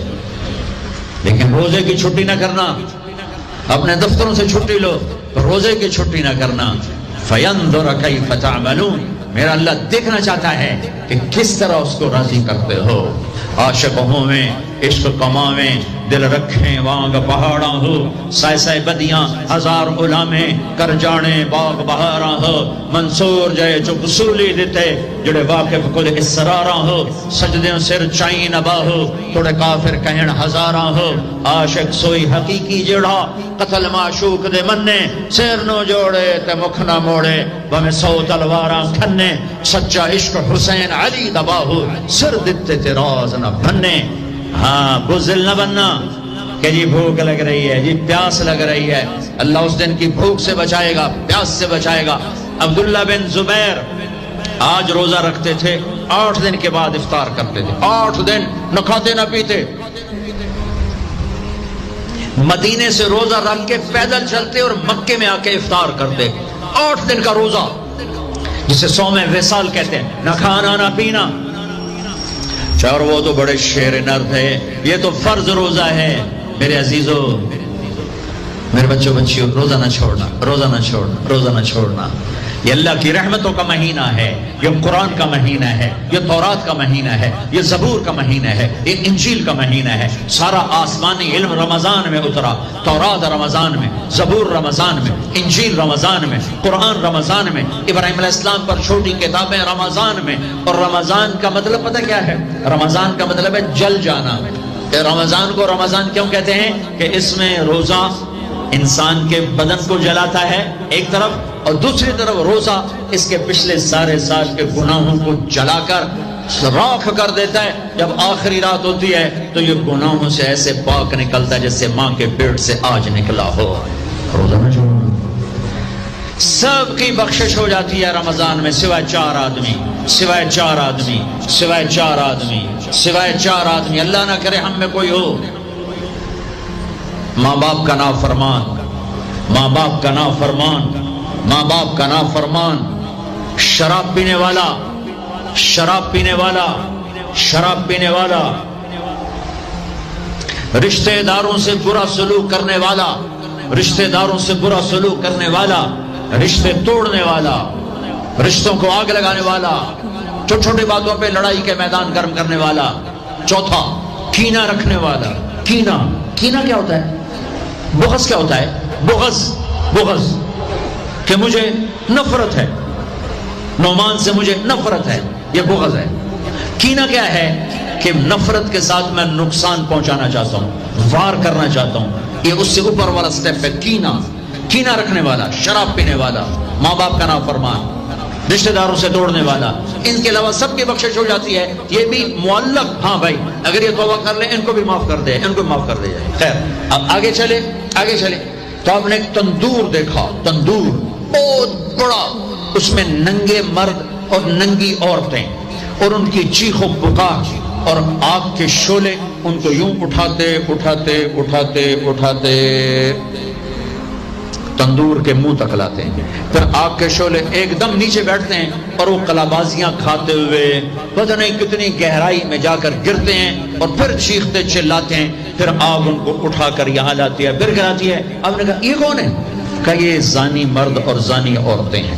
لیکن روزے کی چھٹی نہ کرنا. اپنے دفتروں سے چھٹی لو، روزے کی چھٹی نہ کرنا. فَيَنْظُرَ كَيْفَ تَعْمَلُونَ. میرا اللہ دیکھنا چاہتا ہے کہ کس طرح اس کو راضی کرتے ہو. عاشق ہوں میں، عشق کماویں، دل رکھیں وانگ پہاڑاں ہو، سائے سائے بدیاں ہزار غلامیں، کر جانے باغ بہاراں ہو. منصور جائے چپ سولی دیتے، جڑے واقف کل اسراراں ہو. سجدیں سر چائیں نبا ہو، تھوڑے کافر کہن ہزاراں ہو. عاشق سوئی حقیقی جڑا، قتل معشوق دے مننے، سیر نو جوڑے تے مکھ نہ موڑے، بہمیں 100 تلواراں کھنے. سچا عشق حسین علی دبا ہو، سر دیتے تے راز نہ بننے. ہاں بزدل نہ بننا کہ جی بھوک لگ رہی ہے، جی پیاس لگ رہی ہے. اللہ اس دن کی بھوک سے بچائے گا، پیاس سے بچائے گا. عبداللہ بن زبیر آج روزہ رکھتے تھے، 8 دن کے بعد افطار کرتے تھے. 8 دن نہ کھاتے نہ پیتے. مدینے سے روزہ رکھ کے پیدل چلتے اور مکے میں آ کے افطار کرتے. 8 دن کا روزہ، جسے صوم وصال کہتے ہیں، نہ کھانا نہ پینا. اور وہ تو بڑے شیر نر تھے. یہ تو فرض روزہ ہے. میرے عزیزو، میرے بچوں بچیوں، روزہ نہ چھوڑنا، روزہ نہ چھوڑنا، روزہ نہ چھوڑنا. یہ اللہ کی رحمتوں کا مہینہ ہے، یہ قرآن کا مہینہ ہے، یہ تورات کا مہینہ ہے، یہ زبور کا مہینہ ہے، یہ انجیل کا مہینہ ہے. سارا آسمانی علم رمضان میں اترا. تورات رمضان میں، زبور رمضان میں، انجیل رمضان میں، قرآن رمضان میں، ابراہیم علیہ السلام پر چھوٹی کتابیں رمضان میں. اور رمضان کا مطلب پتہ کیا ہے؟ رمضان کا مطلب ہے جل جانا. رمضان کو رمضان کیوں کہتے ہیں؟ کہ اس میں روزہ انسان کے بدن کو جلاتا ہے ایک طرف، اور دوسری طرف روزہ اس کے پچھلے سارے سال کے گناہوں کو جلا کر راکھ کر دیتا ہے. جب آخری رات ہوتی ہے تو یہ گناہوں سے ایسے پاک نکلتا ہے جیسے ماں کے پیٹ سے آج نکلا ہو. روزہ نہ چھوڑنا. سب کی بخشش ہو جاتی ہے رمضان میں، سوائے 4 آدمی، سوائے 4 آدمی، سوائے 4 آدمی، سوائے 4 آدمی. اللہ نہ کرے ہم میں کوئی ہو. ماں باپ کا نافرمان، ماں باپ کا نافرمان، ماں باپ کا نافرمان، شراب پینے والا، شراب پینے والا، شراب پینے والا، رشتہ داروں سے برا سلوک کرنے والا، رشتہ داروں سے برا سلوک کرنے والا، رشتے توڑنے والا، رشتوں کو آگ لگانے والا، چھوٹی چھوٹی باتوں پہ لڑائی کے میدان گرم کرنے والا۔ چوتھا، کینہ رکھنے والا۔ کینہ کیا ہوتا ہے؟ بغض کیا ہوتا ہے؟ بغض کہ مجھے نفرت ہے، نعمان سے مجھے نفرت ہے، یہ بغض ہے۔ کینہ کیا ہے؟ کہ نفرت کے ساتھ میں نقصان پہنچانا چاہتا ہوں، وار کرنا چاہتا ہوں، یہ اس سے اوپر والا سٹیپ ہے کینہ رکھنے والا، شراب پینے والا، ماں باپ کا نافرمان، رشتہ داروں سے توڑنے والا۔ ان کے علاوہ سب کی بخشش ہو جاتی ہے، یہ بھی معلق، ہاں بھائی اگر یہ توبہ کر لیں ان کو بھی معاف کر دے، ان کو معاف کر دے جائے۔ خیر، اب آگے چلے تو آپ نے ایک تندور دیکھا، تندور بہت بڑا، اس میں ننگے مرد اور ننگی عورتیں، اور ان کی چیخ و پکار اور آگ کے شعلے ان کو یوں اٹھاتے تندور کے منہ تک لاتے ہیں، پھر آگ کے شعلے ایک دم نیچے بیٹھتے ہیں اور وہ قلابازیاں کھاتے ہوئے پتہ نہیں کتنی گہرائی میں جا کر گرتے ہیں، اور پھر چیختے چلاتے ہیں، پھر آگ ان کو اٹھا کر یہاں لاتی ہے، پھر گراتی ہے۔ آپ نے کہا یہ کون ہے؟ کہا یہ زانی مرد اور زانی عورتیں ہیں،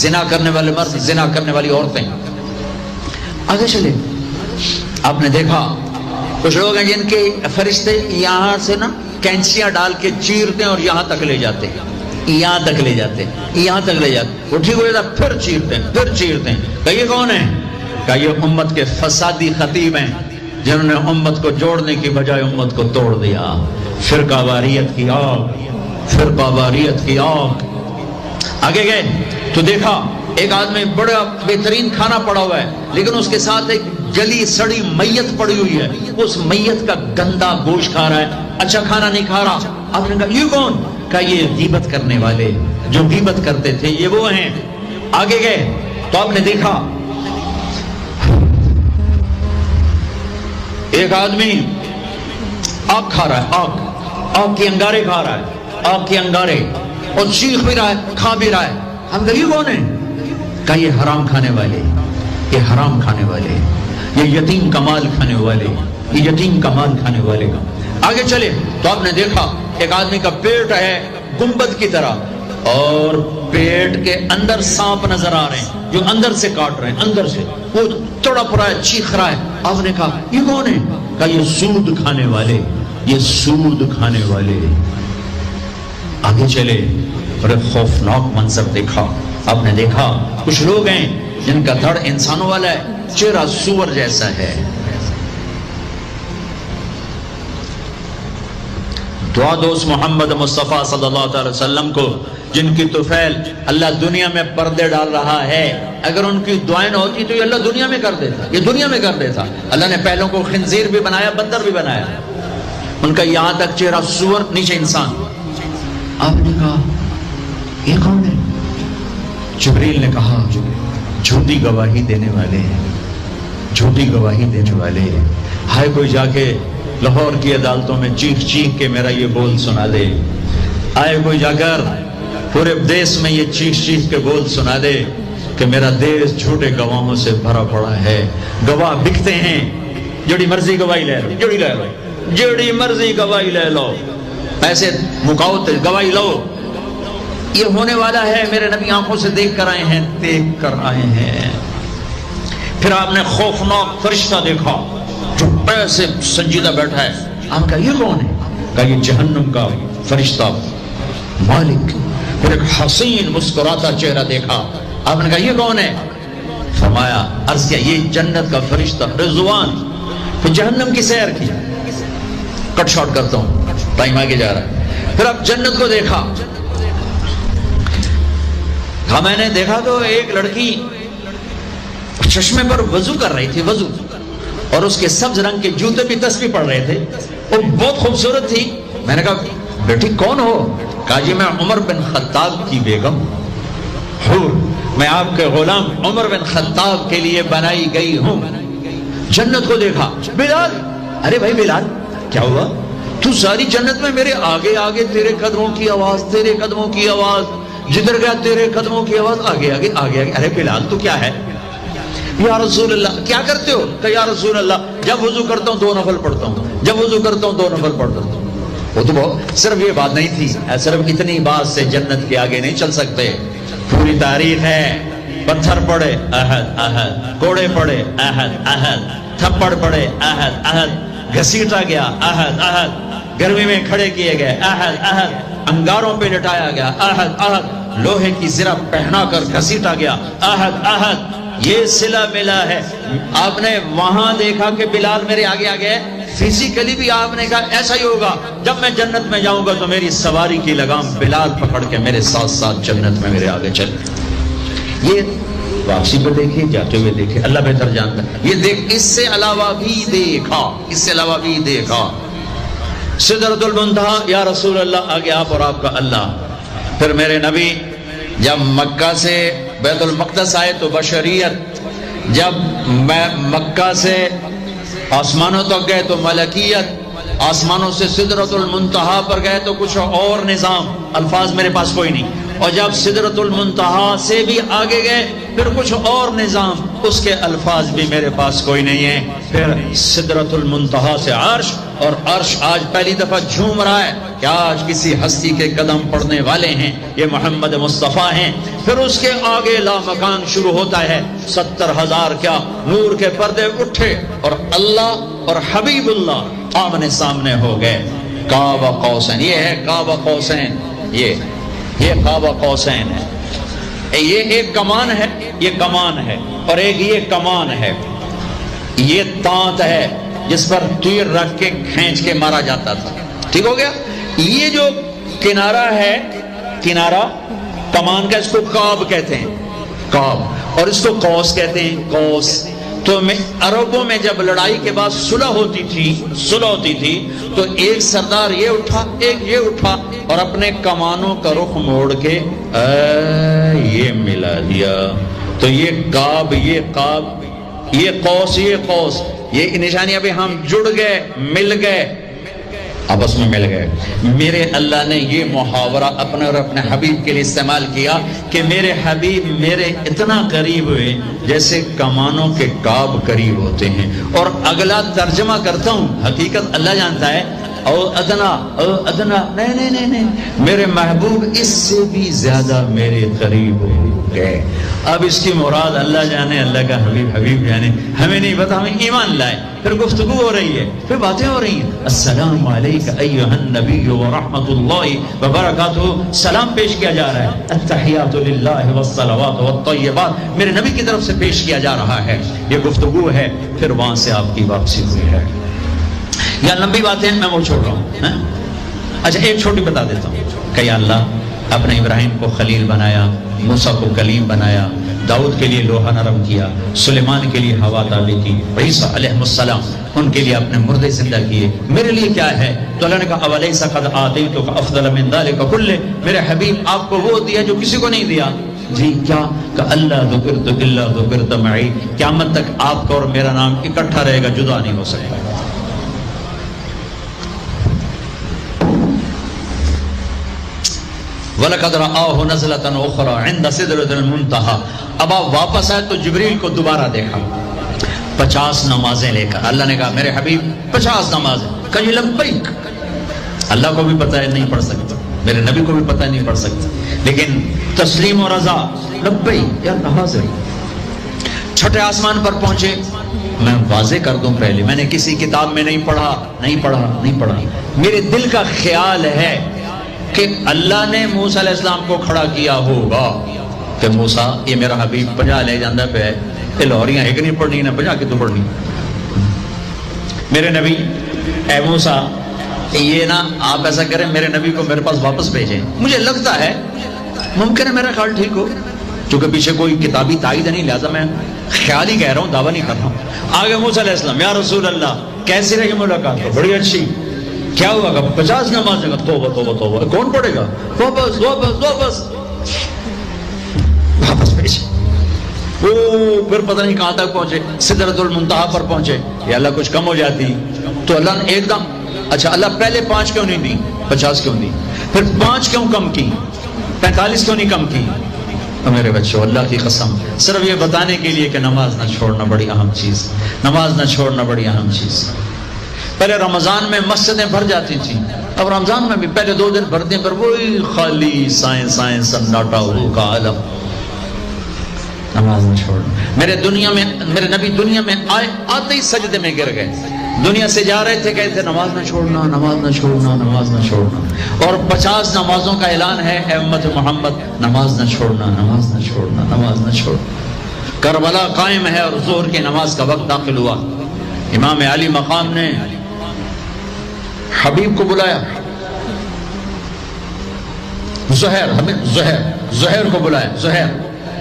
زنا کرنے والے مرد، زنا کرنے والی عورتیں۔ آگے چلے، آپ نے دیکھا کچھ لوگ ہیں جن کے فرشتے یہاں سے نا کینچیاں ڈال کے چیرتے ہیں اور یہاں تک لے جاتے ہیں، یہاں تک لے جاتے وہ ٹھیک ہو جاتا، پھر چیرتے ہیں۔ کہ یہ کون ہے؟ کہ یہ امت کے فسادی خطیب ہیں، جنہوں نے امت کو جوڑنے کی بجائے امت کو توڑ دیا۔ فرقہ واریت کی آگ۔ آگے گئے تو دیکھا ایک آدمی بڑا بہترین کھانا پڑا ہوا ہے، لیکن اس کے ساتھ ایک جلی سڑی میت پڑی ہوئی ہے، اس میت کا گندا گوشت کھا رہا ہے، اچھا کھانا نہیں کھا رہا۔ آپ نے کہا یہ کون؟ کہا یہ غیبت کرنے والے، جو غیبت کرتے تھے یہ وہ ہیں۔ آگے گئے تو آپ نے دیکھا ایک آدمی آگ کھا رہا ہے، آگ کے انگارے کھا رہا ہے، آگ کے انگارے، اور چیخ بھی رہا ہے، کھا بھی رہا ہے۔ ہم کہا یہ کون ہے؟ کہا یہ حرام کھانے والے، یہ یتیم کا مال کھانے والے، آگے چلے تو آپ نے دیکھا ایک آدمی کا پیٹ ہے گنبد کی طرح، اور پیٹ کے اندر سانپ نظر آ رہے ہیں جو اندر سے کاٹ رہے ہیں، اندر سے وہ تڑپ رہا ہے، چیخ رہا ہے۔ آپ نے کہا یہ کون ہے؟ کہا یہ سود کھانے والے۔ آگے چلے اور ایک خوفناک منظر دیکھا۔ آپ نے دیکھا کچھ لوگ ہیں جن کا دھڑ انسانوں والا ہے، چہرہ سور جیسا ہے۔ دعا دو اس محمد مصطفیٰ صلی اللہ علیہ وسلم کو جن کی طفیل اللہ دنیا میں پردے ڈال رہا ہے۔ اگر ان کی دعائیں نہ ہوتی تو یہ اللہ دنیا میں کر دیتا، اللہ نے پہلوں کو خنزیر بھی بنایا، بندر بھی بنایا، ان کا یہاں تک چہرہ سور، نیچے انسان۔ آپ نے کہا یہ کون ہے؟ جبریل نے کہا جھوٹی گواہی دینے والے۔ ہائے کوئی جا کے لاہور کی عدالتوں میں چیخ کے میرا یہ بول سنا دے، آئے کوئی جا کر پورے دیش میں یہ چیخ کے بول سنا دے کہ میرا دیش جھوٹے گواہوں سے بھرا پڑا ہے۔ گواہ بکتے ہیں، جڑی مرضی گواہی لے لو، پیسے مکاؤ تو گواہی لو، یہ ہونے والا ہے۔ میرے نبی آنکھوں سے دیکھ کر آئے ہیں۔ پھر آپ نے خوفناک فرشتہ دیکھا جو پیسے سنجیدہ بیٹھا ہے۔ آپ کہا یہ کون ہے؟ کہا یہ جہنم کا فرشتہ مالک۔ پھر ایک حسین مسکراتا چہرہ دیکھا۔ آپ نے کہا یہ کون ہے؟ فرمایا عرض کیا یہ جنت کا فرشتہ رضوان۔ پھر جہنم کی سیر کی، کٹ شارٹ کرتا ہوں، ٹائم آگے جا رہا ہے۔ پھر اب جنت کو دیکھا، میں نے دیکھا تو ایک لڑکی چشمے پر وضو کر رہی تھی، اور اس کے سبز رنگ کے جوتے بھی تسبیح پڑھ رہے تھے، اور بہت خوبصورت تھی۔ میں نے کہا بیٹی کون ہو؟ کہا جی میں عمر بن خطاب کی بیگم ہوں، میں آپ کے غلام عمر بن خطاب کے لیے بنائی گئی ہوں۔ جنت کو دیکھا، بلال، ارے بھائی بلال کیا ہوا؟ تو ساری جنت میں میرے آگے آگے تیرے قدموں کی آواز، جدھر گیا تیرے قدموں کی آواز، آگے آگے۔ ارے بلال تو کیا ہے؟ یا رسول اللہ کیا کرتے ہو؟ کہ یا رسول اللہ جب وضو کرتا ہوں 2 نفل پڑھتا ہوں۔ وہ تو صرف یہ بات نہیں تھی، صرف اتنی بات سے جنت کے آگے نہیں چل سکتے۔ پوری تاریخ ہے، پتھر پڑے احد احد، کوڑے پڑے احد احد، تھپڑ پڑے احد احد، گھسیٹا گیا احد احد، گرمی میں کھڑے کیے گئے احد احد، انگاروں پہ لٹایا گیا احد احد، لوہے کی زرہ پہنا کر گھسیٹا گیا احد احد۔ یہ صلہ ملا ہے۔ آپ نے وہاں دیکھا کہ بلال میرے آگے آگے ہے، فزیکلی بھی آپ نے کہا ایسا ہی ہوگا، جب میں جنت میں جاؤں گا تو میری سواری کی لگام بلال پکڑ کے میرے ساتھ ساتھ جنت میں میرے آگے چلے۔ یہ واپسی پہ دیکھے، جاتے ہوئے دیکھے، اللہ بہتر جانتا ہے۔ یہ دیکھ، اس سے علاوہ بھی دیکھا، اس سے علاوہ بھی دیکھا۔ سدرۃ المنتہا، یا رسول اللہ، آگے آپ اور آپ کا اللہ۔ پھر میرے نبی جب مکہ سے بیت المقدس آئے تو بشریت، جب میں مکہ سے آسمانوں تک گئے تو ملکیت، آسمانوں سے سدرۃ المنتہا پر گئے تو کچھ اور نظام، الفاظ میرے پاس کوئی نہیں، اور جب سدرۃ المنتہا سے بھی آگے گئے پھر کچھ اور نظام، اس کے الفاظ بھی میرے پاس کوئی نہیں ہے۔ پھر سدرۃ المنتہا سے عرش، اور عرش آج پہلی دفعہ جھوم رہا ہے کہ آج کسی ہستی کے قدم پڑنے والے ہیں، یہ محمد مصطفیٰ ہیں۔ پھر اس کے آگے لامکان شروع ہوتا ہے، 70,000 کیا نور کے پردے اٹھے، اور اللہ اور حبیب اللہ آمنے سامنے ہو گئے۔ قاب قوسین، یہ ہے قاب قوسین، یہ قاب قوسین ہے۔ یہ ایک کمان ہے، یہ کمان ہے، اور ایک یہ کمان ہے، یہ تانت ہے جس پر تیر رکھ کے کھینچ کے مارا جاتا تھا۔ ٹھیک ہو گیا؟ یہ جو کنارہ ہے، کنارہ کمان کا، اس کو قاب کہتے ہیں، قاب، اور اس کو قوس کہتے ہیں، قوس۔ تو عربوں میں جب لڑائی کے بعد صلح ہوتی تھی تو ایک سردار یہ اٹھا، ایک یہ اٹھا، اور اپنے کمانوں کا رخ موڑ کے یہ ملا دیا، تو یہ قاب، یہ قاب، یہ قوس، یہ قوس، یہ نشانیاں بھی ہم جڑ گئے، مل گئے، آپس میں مل گئے۔ میرے اللہ نے یہ محاورہ اپنے اور اپنے حبیب کے لیے استعمال کیا کہ میرے حبیب میرے اتنا قریب ہوئے جیسے کمانوں کے قاب قریب ہوتے ہیں۔ اور اگلا ترجمہ کرتا ہوں، حقیقت اللہ جانتا ہے، او ادنا، او ادنا، نہیں، میرے محبوب اس سے بھی زیادہ میرے قریب ہو گئے۔ اب اس کی مراد اللہ جانے، اللہ کا حبیب جانے، ہمیں نہیں پتا، ہمیں ایمان لائے۔ پھر گفتگو ہو رہی ہے، پھر باتیں ہو رہی ہیں، السلام علیک ایھا النبی ورحمۃ اللہ وبرکاتہ، سلام پیش کیا جا رہا ہے، التحیات للہ والصلوات والطیبات، میرے نبی کی طرف سے پیش کیا جا رہا ہے، یہ گفتگو ہے۔ پھر وہاں سے آپ کی واپسی ہوئی ہے۔ یا لمبی باتیں میں وہ چھوڑ رہا ہوں۔ اچھا ایک چھوٹی بتا دیتا ہوں کہ یا اللہ اپنے ابراہیم کو خلیل بنایا، موسیٰ کو کلیم بنایا، داؤد کے لیے لوہا نرم کیا، سلیمان کے لیے ہوا تابع کی، عیسیٰ علیہ السلام ان کے لیے اپنے مردے زندہ کیے، میرے لیے کیا ہے؟ تو اللہ نے کہا اولیس قد آتیتک افضل من ذلک کلہ، میرے حبیب آپ کو وہ دیا جو کسی کو نہیں دیا۔ جی کیا؟ کہ اللہ ذکرت الا ذکرت معی، قیامت تک آپ کا اور میرا نام اکٹھا رہے گا، جدا نہیں ہو سکتا۔ وَلَقَدْ رَآهُ نَزْلَةً أُخْرَى عِنْدَ سِدْرَةِ الْمُنْتَهَى۔ اب آپ واپس آئے تو جبریل کو دوبارہ دیکھا، 50 نمازیں لے کر۔ اللہ نے کہا میرے حبیب 50 نمازیں، کہا یہ لبیک۔ اللہ کو بھی پتہ ہے نہیں پڑھ سکتا، میرے نبی کو بھی پتہ ہے نہیں پڑھ سکتا، لیکن تسلیم و رضا، لبیک یا حاضر۔ چھٹے آسمان پر پہنچے، میں واضح کر دوں پہلے، میں نے کسی کتاب میں نہیں پڑھا، میرے دل کا خیال ہے کہ اللہ نے موسیٰ علیہ السلام کو کھڑا کیا ہوگا کہ موسیٰ یہ میرا حبیب 50 لے جاندہ پہ ہے، یہ لاہوریاں ایک نہیں پڑھنی نہ 50 کی تو پڑھنی۔ میرے نبی اے موسیٰ یہ نا آپ ایسا کریں، میرے نبی کو میرے پاس واپس بھیجیں، مجھے لگتا ہے ممکن ہے میرا خیال ٹھیک ہو، چونکہ پیچھے کوئی کتابی تائید نہیں، لہذا میں خیال ہی کہہ رہا ہوں، دعویٰ نہیں کر رہا ہوں۔ آگے موسیٰ علیہ السلام، یا رسول اللہ کیسی رہی ملاقات؟ بڑی اچھی۔ کیا ہوا گا؟ 50 نمازیں گا، توبہ، کون پڑھے گا؟ واپس بھیج۔ پھر پتہ نہیں کہاں تک پہنچے، سدرۃ المنتہا پر پہنچے، یا اللہ کچھ کم ہو جاتی تو اللہ نے ایک دم، اچھا اللہ پہلے 5 کیوں نہیں دی، 50 کیوں دی؟ پھر 5 کیوں کم کی، 45 کیوں نہیں کم کی؟ میرے بچوں اللہ کی قسم، صرف یہ بتانے کے لیے کہ نماز نہ چھوڑنا بڑی اہم چیز، نماز نہ چھوڑنا بڑی اہم چیز۔ پہلے رمضان میں مسجدیں بھر جاتی تھیں، اب رمضان میں بھی پہلے 2 دن بھرتے ہیں، پر وہی خالی سائیں سناٹا ہو کا عالم. نماز نہ چھوڑنا. میرے نبی دنیا میں آتے ہی سجدے میں گر گئے. دنیا سے جا رہے تھے، کہتے تھے نماز نہ چھوڑنا، نماز نہ چھوڑنا، نماز نہ چھوڑنا. اور 50 نمازوں کا اعلان ہے، اے امت محمد نماز نہ چھوڑنا، نماز نہ چھوڑنا، نماز نہ چھوڑنا. کربلا قائم ہے اور ظہر کی نماز کا وقت داخل ہوا. امام علی مقام نے حبیب کو بلایا، زہر کو بلایا. زہر،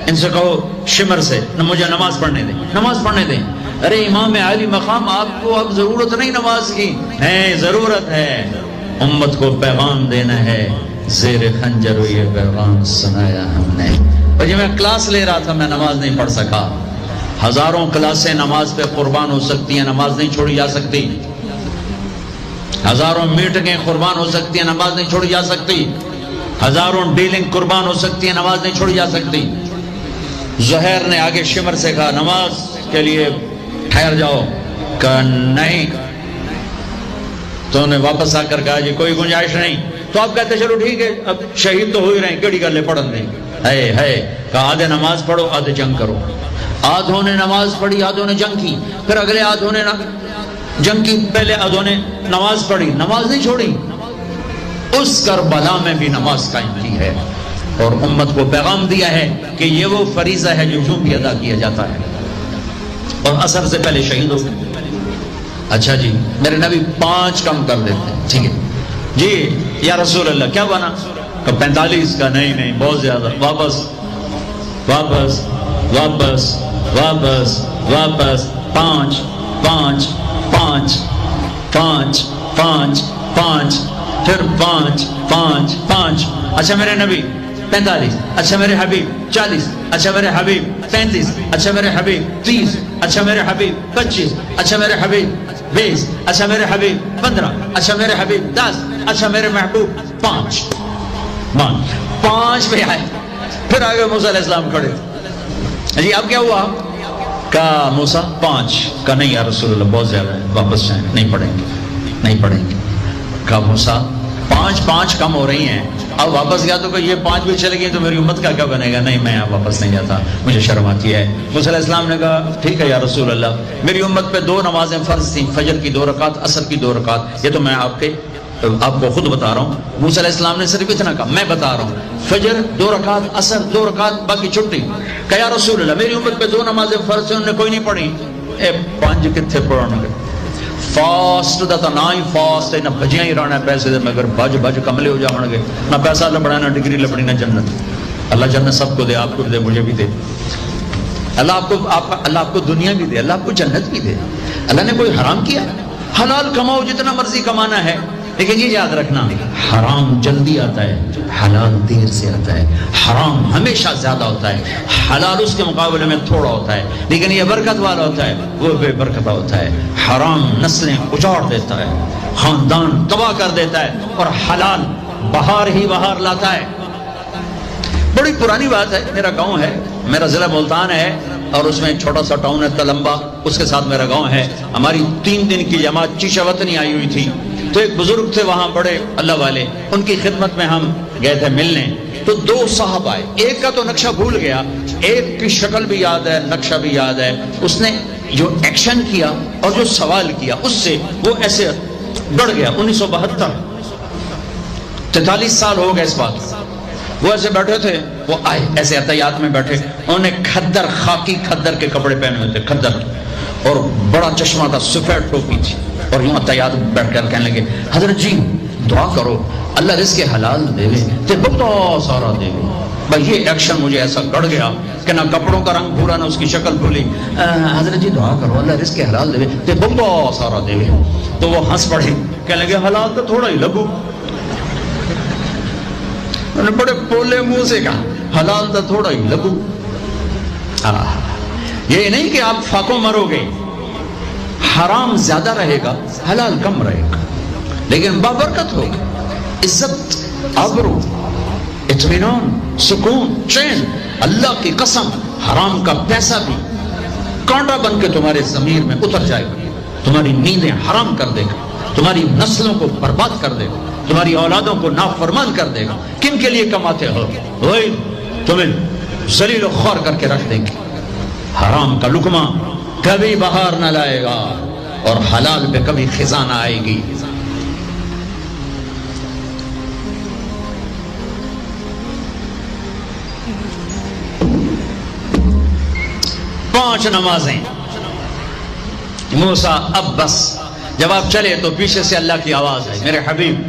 ان سے کہو شمر سے مجھے نماز پڑھنے دیں، نماز پڑھنے دیں. ارے امام علی مقام، آپ کو اب ضرورت نہیں نماز کی. ہے ضرورت ہے، امت کو پیغام دینا ہے. زیر خنجر یہ پیغام سنایا ہم نے. اور جب میں کلاس لے رہا تھا میں نماز نہیں پڑھ سکا. ہزاروں کلاسیں نماز پہ قربان ہو سکتی ہیں، نماز نہیں چھوڑی جا سکتی. ہزاروں میٹنگیں قربان ہو سکتی ہیں، نماز نہیں چھوڑی جا سکتی. ہزاروں ڈیلنگ قربان ہو سکتی ہیں، نماز نہیں چھوڑی جا سکتی. زہر نے آگے شمر سے کہا نماز کے لیے ٹھہر جاؤ. کہا نہیں. تو نے واپس آ کر کہا جی کوئی گنجائش نہیں. تو آپ کہتے چلو ٹھیک ہے، اب شہید تو ہو ہی رہے ہیں، کیڑی گل ہے پڑھن دیں. ہے کہا آدھے نماز پڑھو آدھے جنگ کرو. آدھوں نے نماز پڑھی، آدھوں نے جنگ کی. پھر اگلے آدھوں نے جنگ کی، پہلے آدھوں نے نماز پڑھی، نماز نہیں چھوڑی. اس کربلا میں بھی نماز قائم کی ہے اور امت کو پیغام دیا ہے کہ یہ وہ فریضہ ہے جو یوں بھی ادا کیا جاتا ہے. اور عصر سے پہلے شہید ہو گئے. اچھا جی میرے نبی 5 کم کر دیتے ہیں. ٹھیک ہے جی یا رسول اللہ کیا بنا؟ کہ 45 کا. نہیں بہت زیادہ. واپس واپس واپس واپس واپس 5 5 5 5 5 5 پھر 5 5 5. اچھا میرے نبی 45. اچھا میرے حبیب 40. اچھا میرے حبیب 35. اچھا میرے حبیب 30. اچھا میرے حبیب 25. اچھا میرے حبیب 20. اچھا میرے حبیب 15. اچھا میرے حبیب 10. اچھا میرے محبوب 5 پہ آئے. پھر آگے موسیٰ علیہ السلام کھڑے. جی اب کیا ہوا؟ کہا موسیٰ 5. کہا نہیں یا رسول اللہ بہت زیادہ ہے، واپس جائیں، نہیں پڑھیں گے. کہا موسیٰ 5 کم ہو رہی ہیں. اب واپس گیا تو کہ یہ 5 بھی چلے گئی تو میری امت کا کیا بنے گا؟ نہیں میں واپس نہیں جاتا، مجھے شرم آتی ہے. موسیٰ علیہ السلام نے کہا ٹھیک ہے یا رسول اللہ، میری امت پہ 2 نمازیں فرض تھیں، فجر کی 2 رکعت، عصر کی 2 رکعت. یہ تو میں آپ کو خود بتا رہا ہوں. موسیٰ علیہ السلام نے صرف اتنا کہا، میں بتا رہا ہوں، فجر 2 رکعت، عصر 2 رکعت، باقی چھٹی. کہا یا رسول اللہ میری امت پہ 2 نمازیں فرض تھیں، انہوں نے کوئی نہیں پڑھی. 5 کتنے پڑھنے گے؟ فاسٹ دا نہ ہی فاسٹ ہے، نہ بجیاں ہی رہنا ہے پیسے دے، مگر بج کملے ہو جاؤں گے. نہ پیسہ لبڑا، نہ ڈگری لبڑی، نہ جنت. اللہ جنت سب کو دے، آپ کو دے، مجھے بھی دے. اللہ آپ کو دنیا بھی دے، اللہ آپ کو جنت بھی دے. اللہ نے کوئی حرام کیا؟ حلال کماؤ جتنا مرضی کمانا ہے، لیکن یہ یاد رکھنا حرام جلدی آتا ہے، حلال دیر سے آتا ہے. حرام ہمیشہ زیادہ ہوتا ہے، حلال اس کے مقابلے میں تھوڑا ہوتا ہے، لیکن یہ برکت والا ہوتا ہے، وہ بے برکتہ ہوتا ہے. حرام نسلیں اجاڑ دیتا ہے، خاندان تباہ کر دیتا ہے، اور حلال بہار ہی بہار لاتا ہے. بڑی پرانی بات ہے. میرا گاؤں ہے، میرا ضلع ملتان ہے، اور اس میں ایک چھوٹا سا ٹاؤن ہے تلمبا، اس کے ساتھ میرا گاؤں ہے. ہماری 3 دن کی جماعت چیشہ وطنی آئی ہوئی تھی. تو ایک بزرگ تھے وہاں بڑے اللہ والے، ان کی خدمت میں ہم گئے تھے ملنے. تو 2 صاحب آئے، ایک کا تو نقشہ بھول گیا، ایک کی شکل بھی یاد ہے، نقشہ بھی یاد ہے. اس نے جو ایکشن کیا اور جو سوال کیا اس سے وہ ایسے ڈر گیا. 1972 43 سال ہو گئے اس بات. وہ ایسے بیٹھے تھے، وہ آئے ایسے احتیاط میں بیٹھے. انہوں نے کھدر، خاکی کھدر کے کپڑے پہنے ہوئے تھے، کھدر، اور بڑا چشمہ تھا، سفید ٹوپی تھی، اور یوں احتیاط بیٹھ کر کہنے لگے حضرت جی دعا کرو اللہ رزق حلال دے تے بہت سارا دے. بھائی یہ ایکشن مجھے ایسا گڑ گیا کہ نہ کپڑوں کا رنگ بھولا نہ اس کی شکل بھولی. حضرت جی دعا کرو اللہ رزق حلال دے تے بہت سارا دے. تو وہ ہنس پڑے، کہنے لگے حلال تو تھوڑا ہی لگو. انہوں نے بڑے پولے منہ سے کہا حلال تو تھوڑا ہی لگو. یہ نہیں کہ آپ فاقوں مرو گے، حرام زیادہ رہے گا، حلال کم رہے گا، لیکن بابرکت ہوگا. عزت، آبرو، اطمینان، سکون، چین. اللہ کی قسم حرام کا پیسہ بھی کانٹا بن کے تمہارے ضمیر میں اتر جائے گا. تمہاری نیندیں حرام کر دے گا، تمہاری نسلوں کو برباد کر دے گا، تمہاری اولادوں کو نافرمان کر دے گا۔ کن کے لیے کماتے ہو؟ وہی تمہیں ذلیل و خوار کر کے رکھ دیں گے۔ حرام کا لقمہ کبھی بہار نہ لائے گا اور حلال پہ کبھی خزاں نہ آئے گی۔ پانچ نمازیں موسیٰ اب بس، جب آپ چلے تو پیچھے سے اللہ کی آواز ہے، میرے حبیب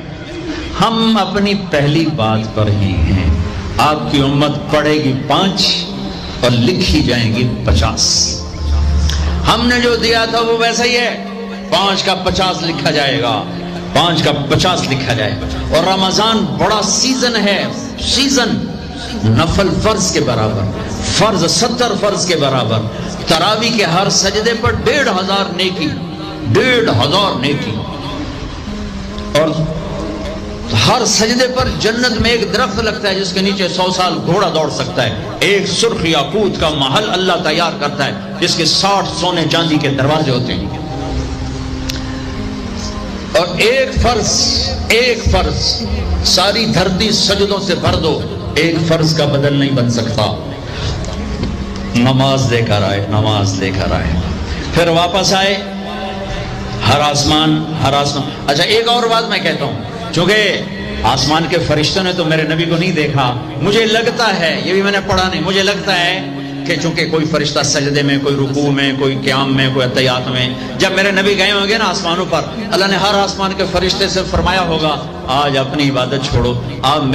ہم اپنی پہلی بات پر ہی ہیں، آپ کی امت پڑھے گی 5 اور لکھی جائیں گی 50۔ ہم نے جو دیا تھا وہ ویسا ہی ہے، 5 کا 50 لکھا جائے گا، 5 کا 50 لکھا جائے گا۔ اور رمضان بڑا سیزن ہے، سیزن نفل فرض کے برابر، فرض 70 فرض کے برابر، تراویح کے ہر سجدے پر 1500 نیکی، 1500 نیکی، اور ہر سجدے پر جنت میں ایک درخت لگتا ہے جس کے نیچے 100 سال گھوڑا دوڑ سکتا ہے۔ ایک سرخ یاقوت کا محل اللہ تیار کرتا ہے جس کے 60 سونے چاندی کے دروازے ہوتے ہیں۔ اور ایک فرض ساری دھرتی سجدوں سے بھر دو، ایک فرض کا بدل نہیں بن سکتا۔ نماز دے کر آئے، نماز دے کر آئے، پھر واپس آئے، ہر آسمان۔ اچھا ایک اور بات میں کہتا ہوں، چونکہ آسمان کے فرشتوں نے تو میرے نبی کو نہیں دیکھا، مجھے لگتا ہے، یہ بھی میں نے پڑھا نہیں، مجھے لگتا ہے کہ چونکہ کوئی فرشتہ سجدے میں، کوئی رکوع میں، کوئی قیام میں، کوئی اتحیات میں، جب میرے نبی گئے ہوں گے نا آسمانوں پر، اللہ نے ہر آسمان کے فرشتے سے فرمایا ہوگا آج اپنی عبادت چھوڑو، اب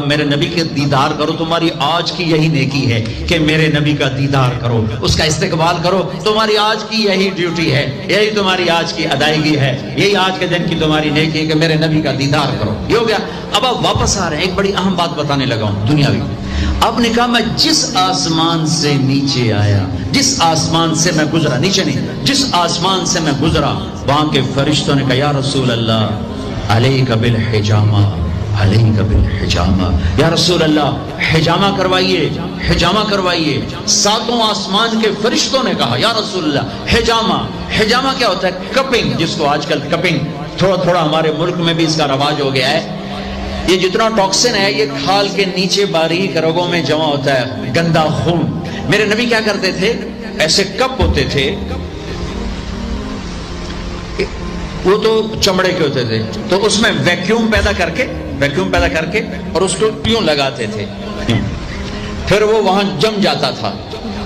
میرے نبی کے دیدار کرو، تمہاری آج کی یہی نیکی ہے کہ میرے نبی کا دیدار کرو، اس کا استقبال کرو، تمہاری آج کی یہی ڈیوٹی ہے، یہی تمہاری آج کی ادائیگی ہے، یہی آج کے دن کی تمہاری نیکی ہے کہ میرے نبی کا دیدار کرو۔ یہ ہو گیا۔ اب آپ واپس آ رہے ہیں، ایک بڑی اہم بات بتانے لگا ہوں دنیاوی۔ آپ نے کہا میں جس آسمان سے نیچے آیا، جس آسمان سے میں گزرا، نیچے نہیں، جس آسمان سے میں گزرا، وہاں کے فرشتوں نے کہا یا رسول اللہ علیک بالحجامہ، علیک بالحجامہ، یا رسول اللہ حجامہ کروائیے، حجامہ کروائیے۔ 7 آسمان کے فرشتوں نے کہا یا رسول اللہ حجامہ۔ حجامہ کیا ہوتا ہے؟ کپنگ، جس کو آج کل کپنگ تھوڑا تھوڑا ہمارے ملک میں بھی اس کا رواج ہو گیا ہے۔ یہ جتنا ٹاکسن ہے یہ کھال کے نیچے باریک رگوں میں جمع ہوتا ہے، گندا خون۔ میرے نبی کیا کرتے تھے؟ ایسے کپ ہوتے تھے، وہ تو چمڑے کے ہوتے تھے، تو اس میں ویکیوم پیدا کر کے اور اس کو یوں لگاتے تھے، پھر وہ وہاں جم جاتا تھا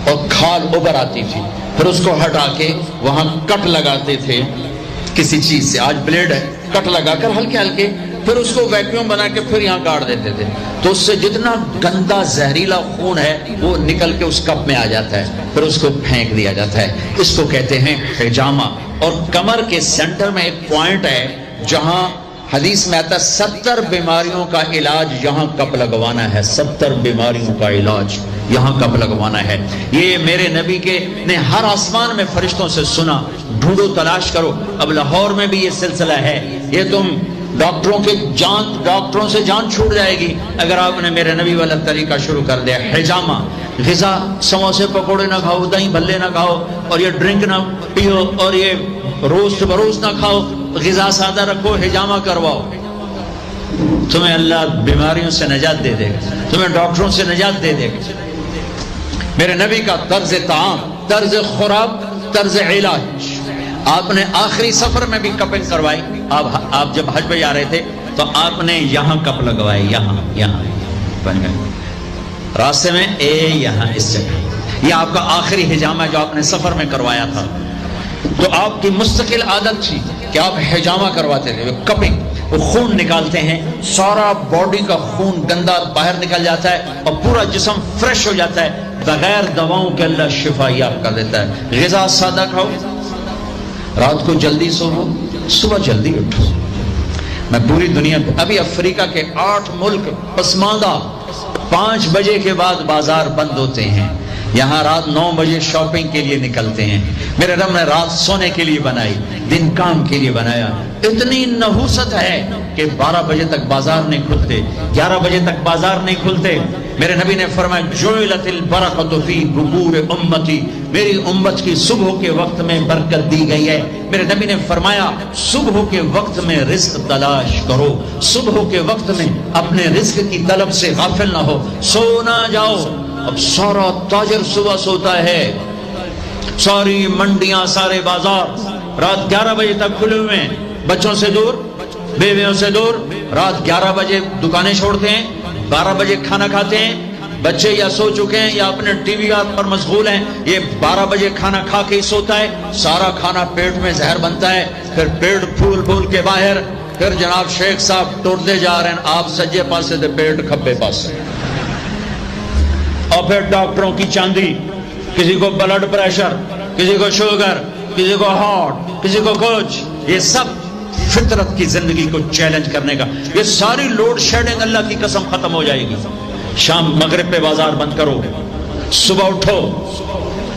اور کھال ابھر آتی تھی، پھر اس کو ہٹا کے وہاں کٹ لگاتے تھے کسی چیز سے، آج بلیڈ ہے، کٹ لگا کر ہلکے ہلکے، پھر اس کو ویکیوم بنا کے پھر یہاں کاٹ دیتے تھے، تو اس سے جتنا گندا زہریلا خون ہے وہ نکل کے اس کپ میں آ جاتا ہے، پھر اس کو پھینک دیا جاتا ہے۔ اس کو کہتے ہیں حجامہ۔ اور کمر کے سینٹر میں ایک پوائنٹ ہے جہاں حدیث میں آتا ہے 70 بیماریوں کا علاج یہاں کپ لگوانا ہے، 70 بیماریوں کا علاج یہاں کپ لگوانا ہے۔ یہ میرے نبی کے نے ہر آسمان میں فرشتوں سے سنا، ڈھونڈو تلاش کرو۔ اب لاہور میں بھی یہ سلسلہ ہے، یہ تم ڈاکٹروں سے جان چھوٹ جائے گی اگر آپ نے میرے نبی والا طریقہ شروع کر دیا۔ حجامہ، غذا سموسے پکوڑے نہ کھاؤ، دہی بھلے نہ کھاؤ، اور یہ ڈرنک نہ پیو، اور یہ روسٹ بروسٹ نہ کھاؤ، غذا سادہ رکھو، حجامہ کرواؤ، تمہیں اللہ بیماریوں سے نجات دے دے گا، تمہیں ڈاکٹروں سے نجات دے دے گا۔ میرے نبی کا طرز طعام، طرز خوراک، طرز علاج، آپ نے آخری سفر میں بھی کپنگ کروائی۔ آپ جب حج پہ جا رہے تھے تو آپ نے یہاں کپ لگوائے، یہاں بن گئے راستے میں، یہاں اس جگہ۔ یہ آپ کا آخری حجامہ جو آپ نے سفر میں کروایا تھا۔ تو آپ کی مستقل عادت تھی کہ آپ حجامہ کرواتے تھے، کپنگ، وہ خون نکالتے ہیں، سارا باڈی کا خون گندا باہر نکل جاتا ہے اور پورا جسم فریش ہو جاتا ہے، بغیر دواؤں کے اللہ شفا یاب کر دیتا ہے۔ غذا سادہ کھاؤ، رات کو جلدی سوو، صبح جلدی اٹھو۔ میں پوری دنیا میں، ابھی افریقہ کے 8 ملک پسماندہ، 5 بجے کے بعد بازار بند ہوتے ہیں، یہاں رات 9 بجے شاپنگ کے لیے نکلتے ہیں. میرے رب نے رات سونے کے لیے بنائی، دن کام کے لیے بنایا. اتنی نحوست ہے کہ 12 بجے تک بازار نہیں کھلتے، 11 بجے تک بازار نہیں کھلتے. میرے نبی نے فرمایا جعلت البرکۃ فی بکور امتی، میری امت کی صبح کے وقت میں برکت دی گئی ہے. میرے نبی نے فرمایا صبح کے وقت میں رزق تلاش کرو، صبح کے وقت میں اپنے رزق کی طلب سے غافل نہ ہو، سو نہ جاؤ. اب سارا تاجر صبح سوتا ہے، ساری منڈیاں، سارے بازار رات 11 بجے تک کھلے ہوئے ہیں، بچوں سے دور، بیویوں سے دور. رات 11 بجے دکانیں چھوڑتے ہیں، 12 بجے کھانا کھاتے ہیں. بچے یا سو چکے ہیں یا اپنے ٹی وی پر مشغول ہیں. یہ 12 بجے کھانا کھا کے ہی سوتا ہے. سارا کھانا پیٹ میں زہر بنتا ہے، پھر پیٹ پھول پھول کے باہر. پھر جناب شیخ صاحب ٹوٹتے جا رہے ہیں، آپ سجے پاسے دے پیٹ کھبے پاسے. اور پھر ڈاکٹروں کی چاندی، کسی کو بلڈ پریشر، کسی کو شوگر، کسی کو ہارٹ، کسی کو کچھ. یہ سب فطرت کی زندگی کو چیلنج کرنے کا. یہ ساری لوڈ شیڈنگ اللہ کی قسم ختم ہو جائے گی. شام مغرب پہ بازار بند کرو، صبح اٹھو،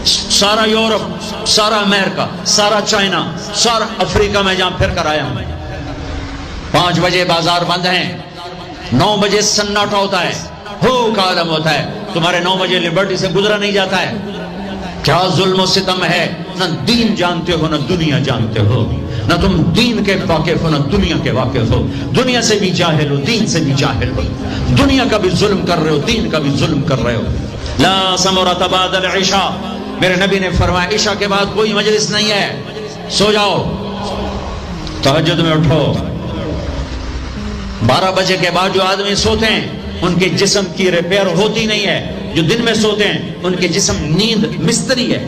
سارا یورپ، سارا امریکہ، سارا چائنا، سارا افریقہ میں جہاں پھر کر آیا ہوں. 5 بجے بازار بند ہیں، 9 بجے سناٹا ہوتا ہے، ہو کا عالم ہوتا ہے. تمہارے 9 بجے لبرٹی سے گزرا نہیں جاتا ہے. کیا ظلم و ستم ہے. نہ دین جانتے ہو، نہ دنیا جانتے ہو. نہ تم دین کے واقف ہو، نہ دنیا کے واقف ہو. دنیا سے بھی جاہل ہو، دین سے بھی جاہل ہو. دنیا کا بھی ظلم کر رہے ہو، دین کا بھی ظلم کر رہے ہو. لا سمرۃ بعد العشاء، میرے نبی نے فرمایا عشاء کے بعد کوئی مجلس نہیں ہے، سو جاؤ. تہجد میں اٹھو. 12 بجے کے بعد جو آدمی سوتے ہیں ان کے جسم کی ریپیئر ہوتی نہیں ہے. جو دن میں سوتے ہیں ان کے جسم نیند مستری ہے،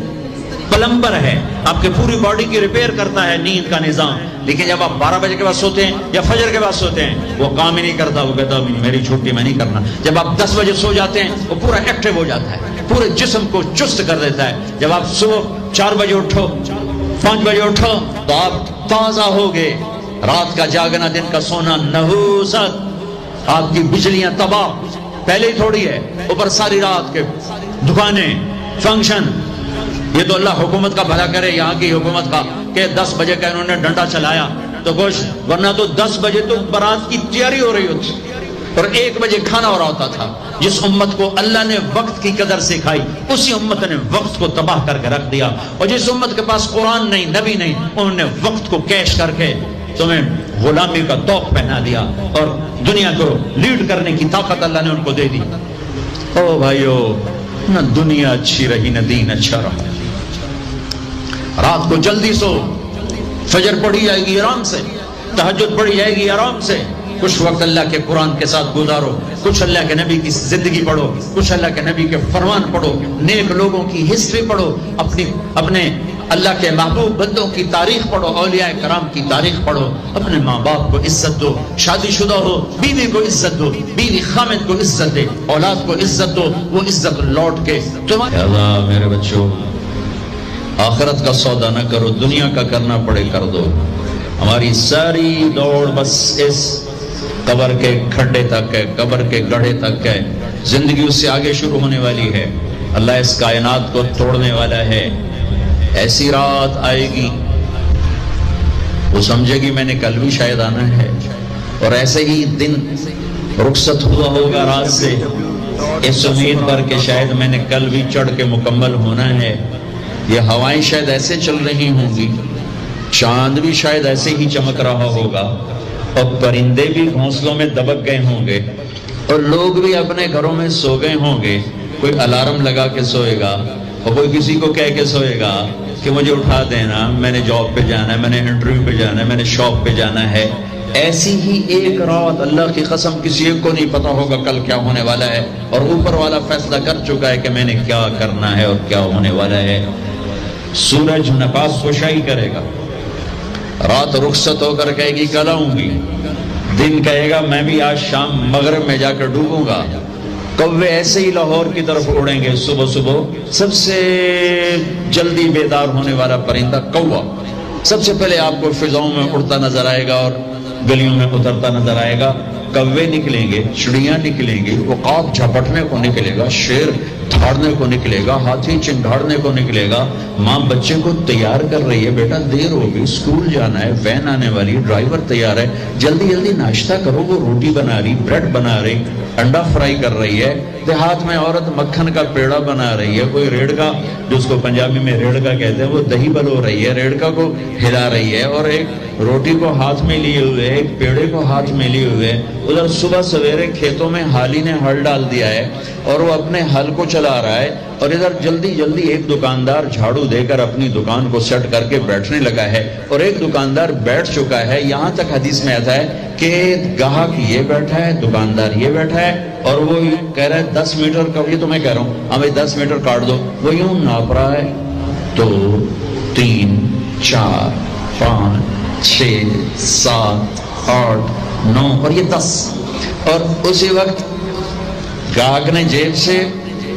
پلمبر ہے، آپ کے پوری باڈی کی ریپیئر کرتا ہے نیند کا نظام. لیکن جب آپ 12 بجے کے بعد سوتے ہیں یا فجر کے بعد سوتے ہیں وہ کام ہی نہیں کرتا. وہ کہتا میری چھٹی میں نہیں کرنا. جب آپ 10 بجے سو جاتے ہیں وہ پورا ایکٹیو ہو جاتا ہے، پورے جسم کو چست کر دیتا ہے. جب آپ صبح 4 بجے اٹھو، 5 بجے اٹھو تو آپ تازہ ہوگے. رات کا جاگنا، دن کا سونا نحوست. آپ کی بجلیاں تباہ پہلے ہی تھوڑی ہے، اوپر ساری رات کے دکانیں، فنکشن. یہ تو اللہ حکومت کا بھلا کرے، یہاں کی حکومت کا، کہ 10 بجے کا انہوں نے ڈنڈا چلایا تو کچھ، ورنہ تو 10 بجے تو بارات کی تیاری ہو رہی ہوتی اور 1 بجے کھانا ہو رہا ہوتا تھا. جس امت کو اللہ نے وقت کی قدر سکھائی اسی امت نے وقت کو تباہ کر کے رکھ دیا. اور جس امت کے پاس قرآن نہیں، نبی نہیں، انہوں نے وقت کو کیش کر کے تمہیں غلامی کا توق پہنا دیا اور دنیا کو لیڈ کرنے کی طاقت اللہ نے ان کو دے دی. او بھائیو، نہ دنیا اچھی رہی نہ دین اچھا رہا. رات کو جلدی سو، فجر پڑھی جائے گی آرام سے، تہجد پڑھی جائے گی آرام سے. کچھ وقت اللہ کے قرآن کے ساتھ گزارو، کچھ اللہ کے نبی کی زندگی پڑھو، کچھ اللہ کے نبی کے فرمان پڑھو، نیک لوگوں کی ہسٹری پڑھو، اپنے اللہ کے محبوب بندوں کی تاریخ پڑھو، اولیاء کرام کی تاریخ پڑھو. اپنے ماں باپ کو عزت دو، شادی شدہ ہو بیوی کو عزت دو، بیوی خامد کو عزت دے، اولاد کو عزت دو، وہ عزت لوٹ کے تمہارے. اللہ میرے بچوں، آخرت کا سودا نہ کرو، دنیا کا کرنا پڑے کر دو. ہماری ساری دوڑ بس اس قبر کے کھڈے تک ہے، قبر کے گڑھے تک ہے. زندگی اس سے آگے شروع ہونے والی ہے. اللہ اس کائنات کو توڑنے والا ہے. ایسی رات آئے گی وہ سمجھے گی میں نے کل بھی شاید آنا ہے، اور ایسے ہی دن رخصت ہوا ہوگا رات سے اس امید پر کہ شاید میں نے کل بھی چڑھ کے مکمل ہونا ہے. یہ ہوائیں شاید ایسے چل رہی ہوں گی، چاند بھی شاید ایسے ہی چمک رہا ہوگا، اور پرندے بھی گھونسلوں میں دبک گئے ہوں گے، اور لوگ بھی اپنے گھروں میں سو گئے ہوں گے. کوئی الارم لگا کے سوئے گا اور کوئی کسی کو کہہ کے سوئے گا کہ مجھے اٹھا دینا، میں نے جاب پہ جانا ہے، میں نے انٹرویو پہ جانا ہے، میں نے شاپ پہ جانا ہے. ایسی ہی ایک رات اللہ کی قسم کسی ایک کو نہیں پتا ہوگا کل کیا ہونے والا ہے، اور اوپر والا فیصلہ کر چکا ہے کہ میں نے کیا کرنا ہے اور کیا ہونے والا ہے. سورج نقاب کشائی کرے گا، رات رخصت ہو کر کہے گی کل آؤں گی، دن کہے گا میں بھی آج شام مغرب میں جا کر ڈوبوں گا. کوے ایسے ہی لاہور کی طرف اڑیں گے. صبح صبح سب سے جلدی بیدار ہونے والا پرندہ کوا سب سے پہلے آپ کو فضاؤں میں اڑتا نظر آئے گا اور گلیوں میں اترتا نظر آئے گا. کوے نکلیں گے، چڑیاں نکلیں گی، عقاب جھپٹنے کو نکلے گا، شیر دھاڑنے کو نکلے گا، ہاتھی چنگھاڑنے کو نکلے گا۔ ماں بچے کو تیار کر رہی ہے، بیٹا دیر ہوگی، اسکول جانا ہے، وین آنے والی، ڈرائیور تیار ہے، جلدی جلدی ناشتہ کرو۔ وہ روٹی بنا رہی، بریڈ بنا رہی، انڈا فرائی کر رہی ہے۔ دیہات میں عورت مکھن کا پیڑا بنا رہی ہے، کوئی ریڑکا، جو اس کو پنجابی میں ریڑکا کہتے ہیں، وہ دہی بلو رہی ہے، ریڑکا کو ہلا رہی ہے، اور ایک روٹی کو ہاتھ میں لیے ہوئے، ایک پیڑے کو ہاتھ میں لیے ہوئے۔ ادھر صبح سویرے کھیتوں میں حالی نے ہل ڈال دیا ہے اور وہ اپنے ہل کو چلا رہا ہے، اور ادھر جلدی جلدی ایک دکاندار جھاڑو دے کر اپنی دکان کو سیٹ کر کے بیٹھنے لگا ہے، اور ایک دکاندار بیٹھ چکا ہے۔ یہاں تک حدیث میں آتا ہے کہ گاہک یہ بیٹھا ہے، دکاندار یہ بیٹھا ہے، اور وہ کہہ رہا ہے 10 میٹر کا، یہ تو میں کہہ رہا ہوں ہمیں 10 میٹر کاٹ دو، وہ یوں ناپ رہا ہے 2 3 4 5 6 7 8 9 اور یہ 10، اور اسی وقت گاہک نے جیب سے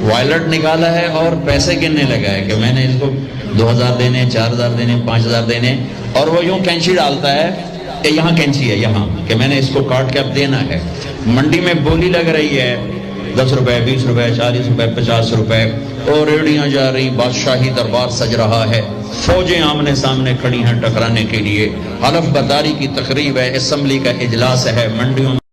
وائلٹ نکالا ہے اور پیسے گننے لگا ہے کہ میں نے اس کو 2000 دینے، 4000 دینے، 5000 دینے، اور وہ یوں کینچی ڈالتا ہے کہ یہاں کینچی ہے، یہاں کہ میں نے اس کو کاٹ کے اب دینا ہے۔ منڈی میں بولی لگ رہی ہے 10 روپے، 20 روپے، 40 روپے، 50 روپے، اور ریڑیاں جا رہی، بادشاہی دربار سج رہا ہے، فوجیں آمنے سامنے کھڑی ہیں ٹکرانے کے لیے، حلف برداری کی تقریب ہے، اسمبلی کا اجلاس ہے، منڈیوں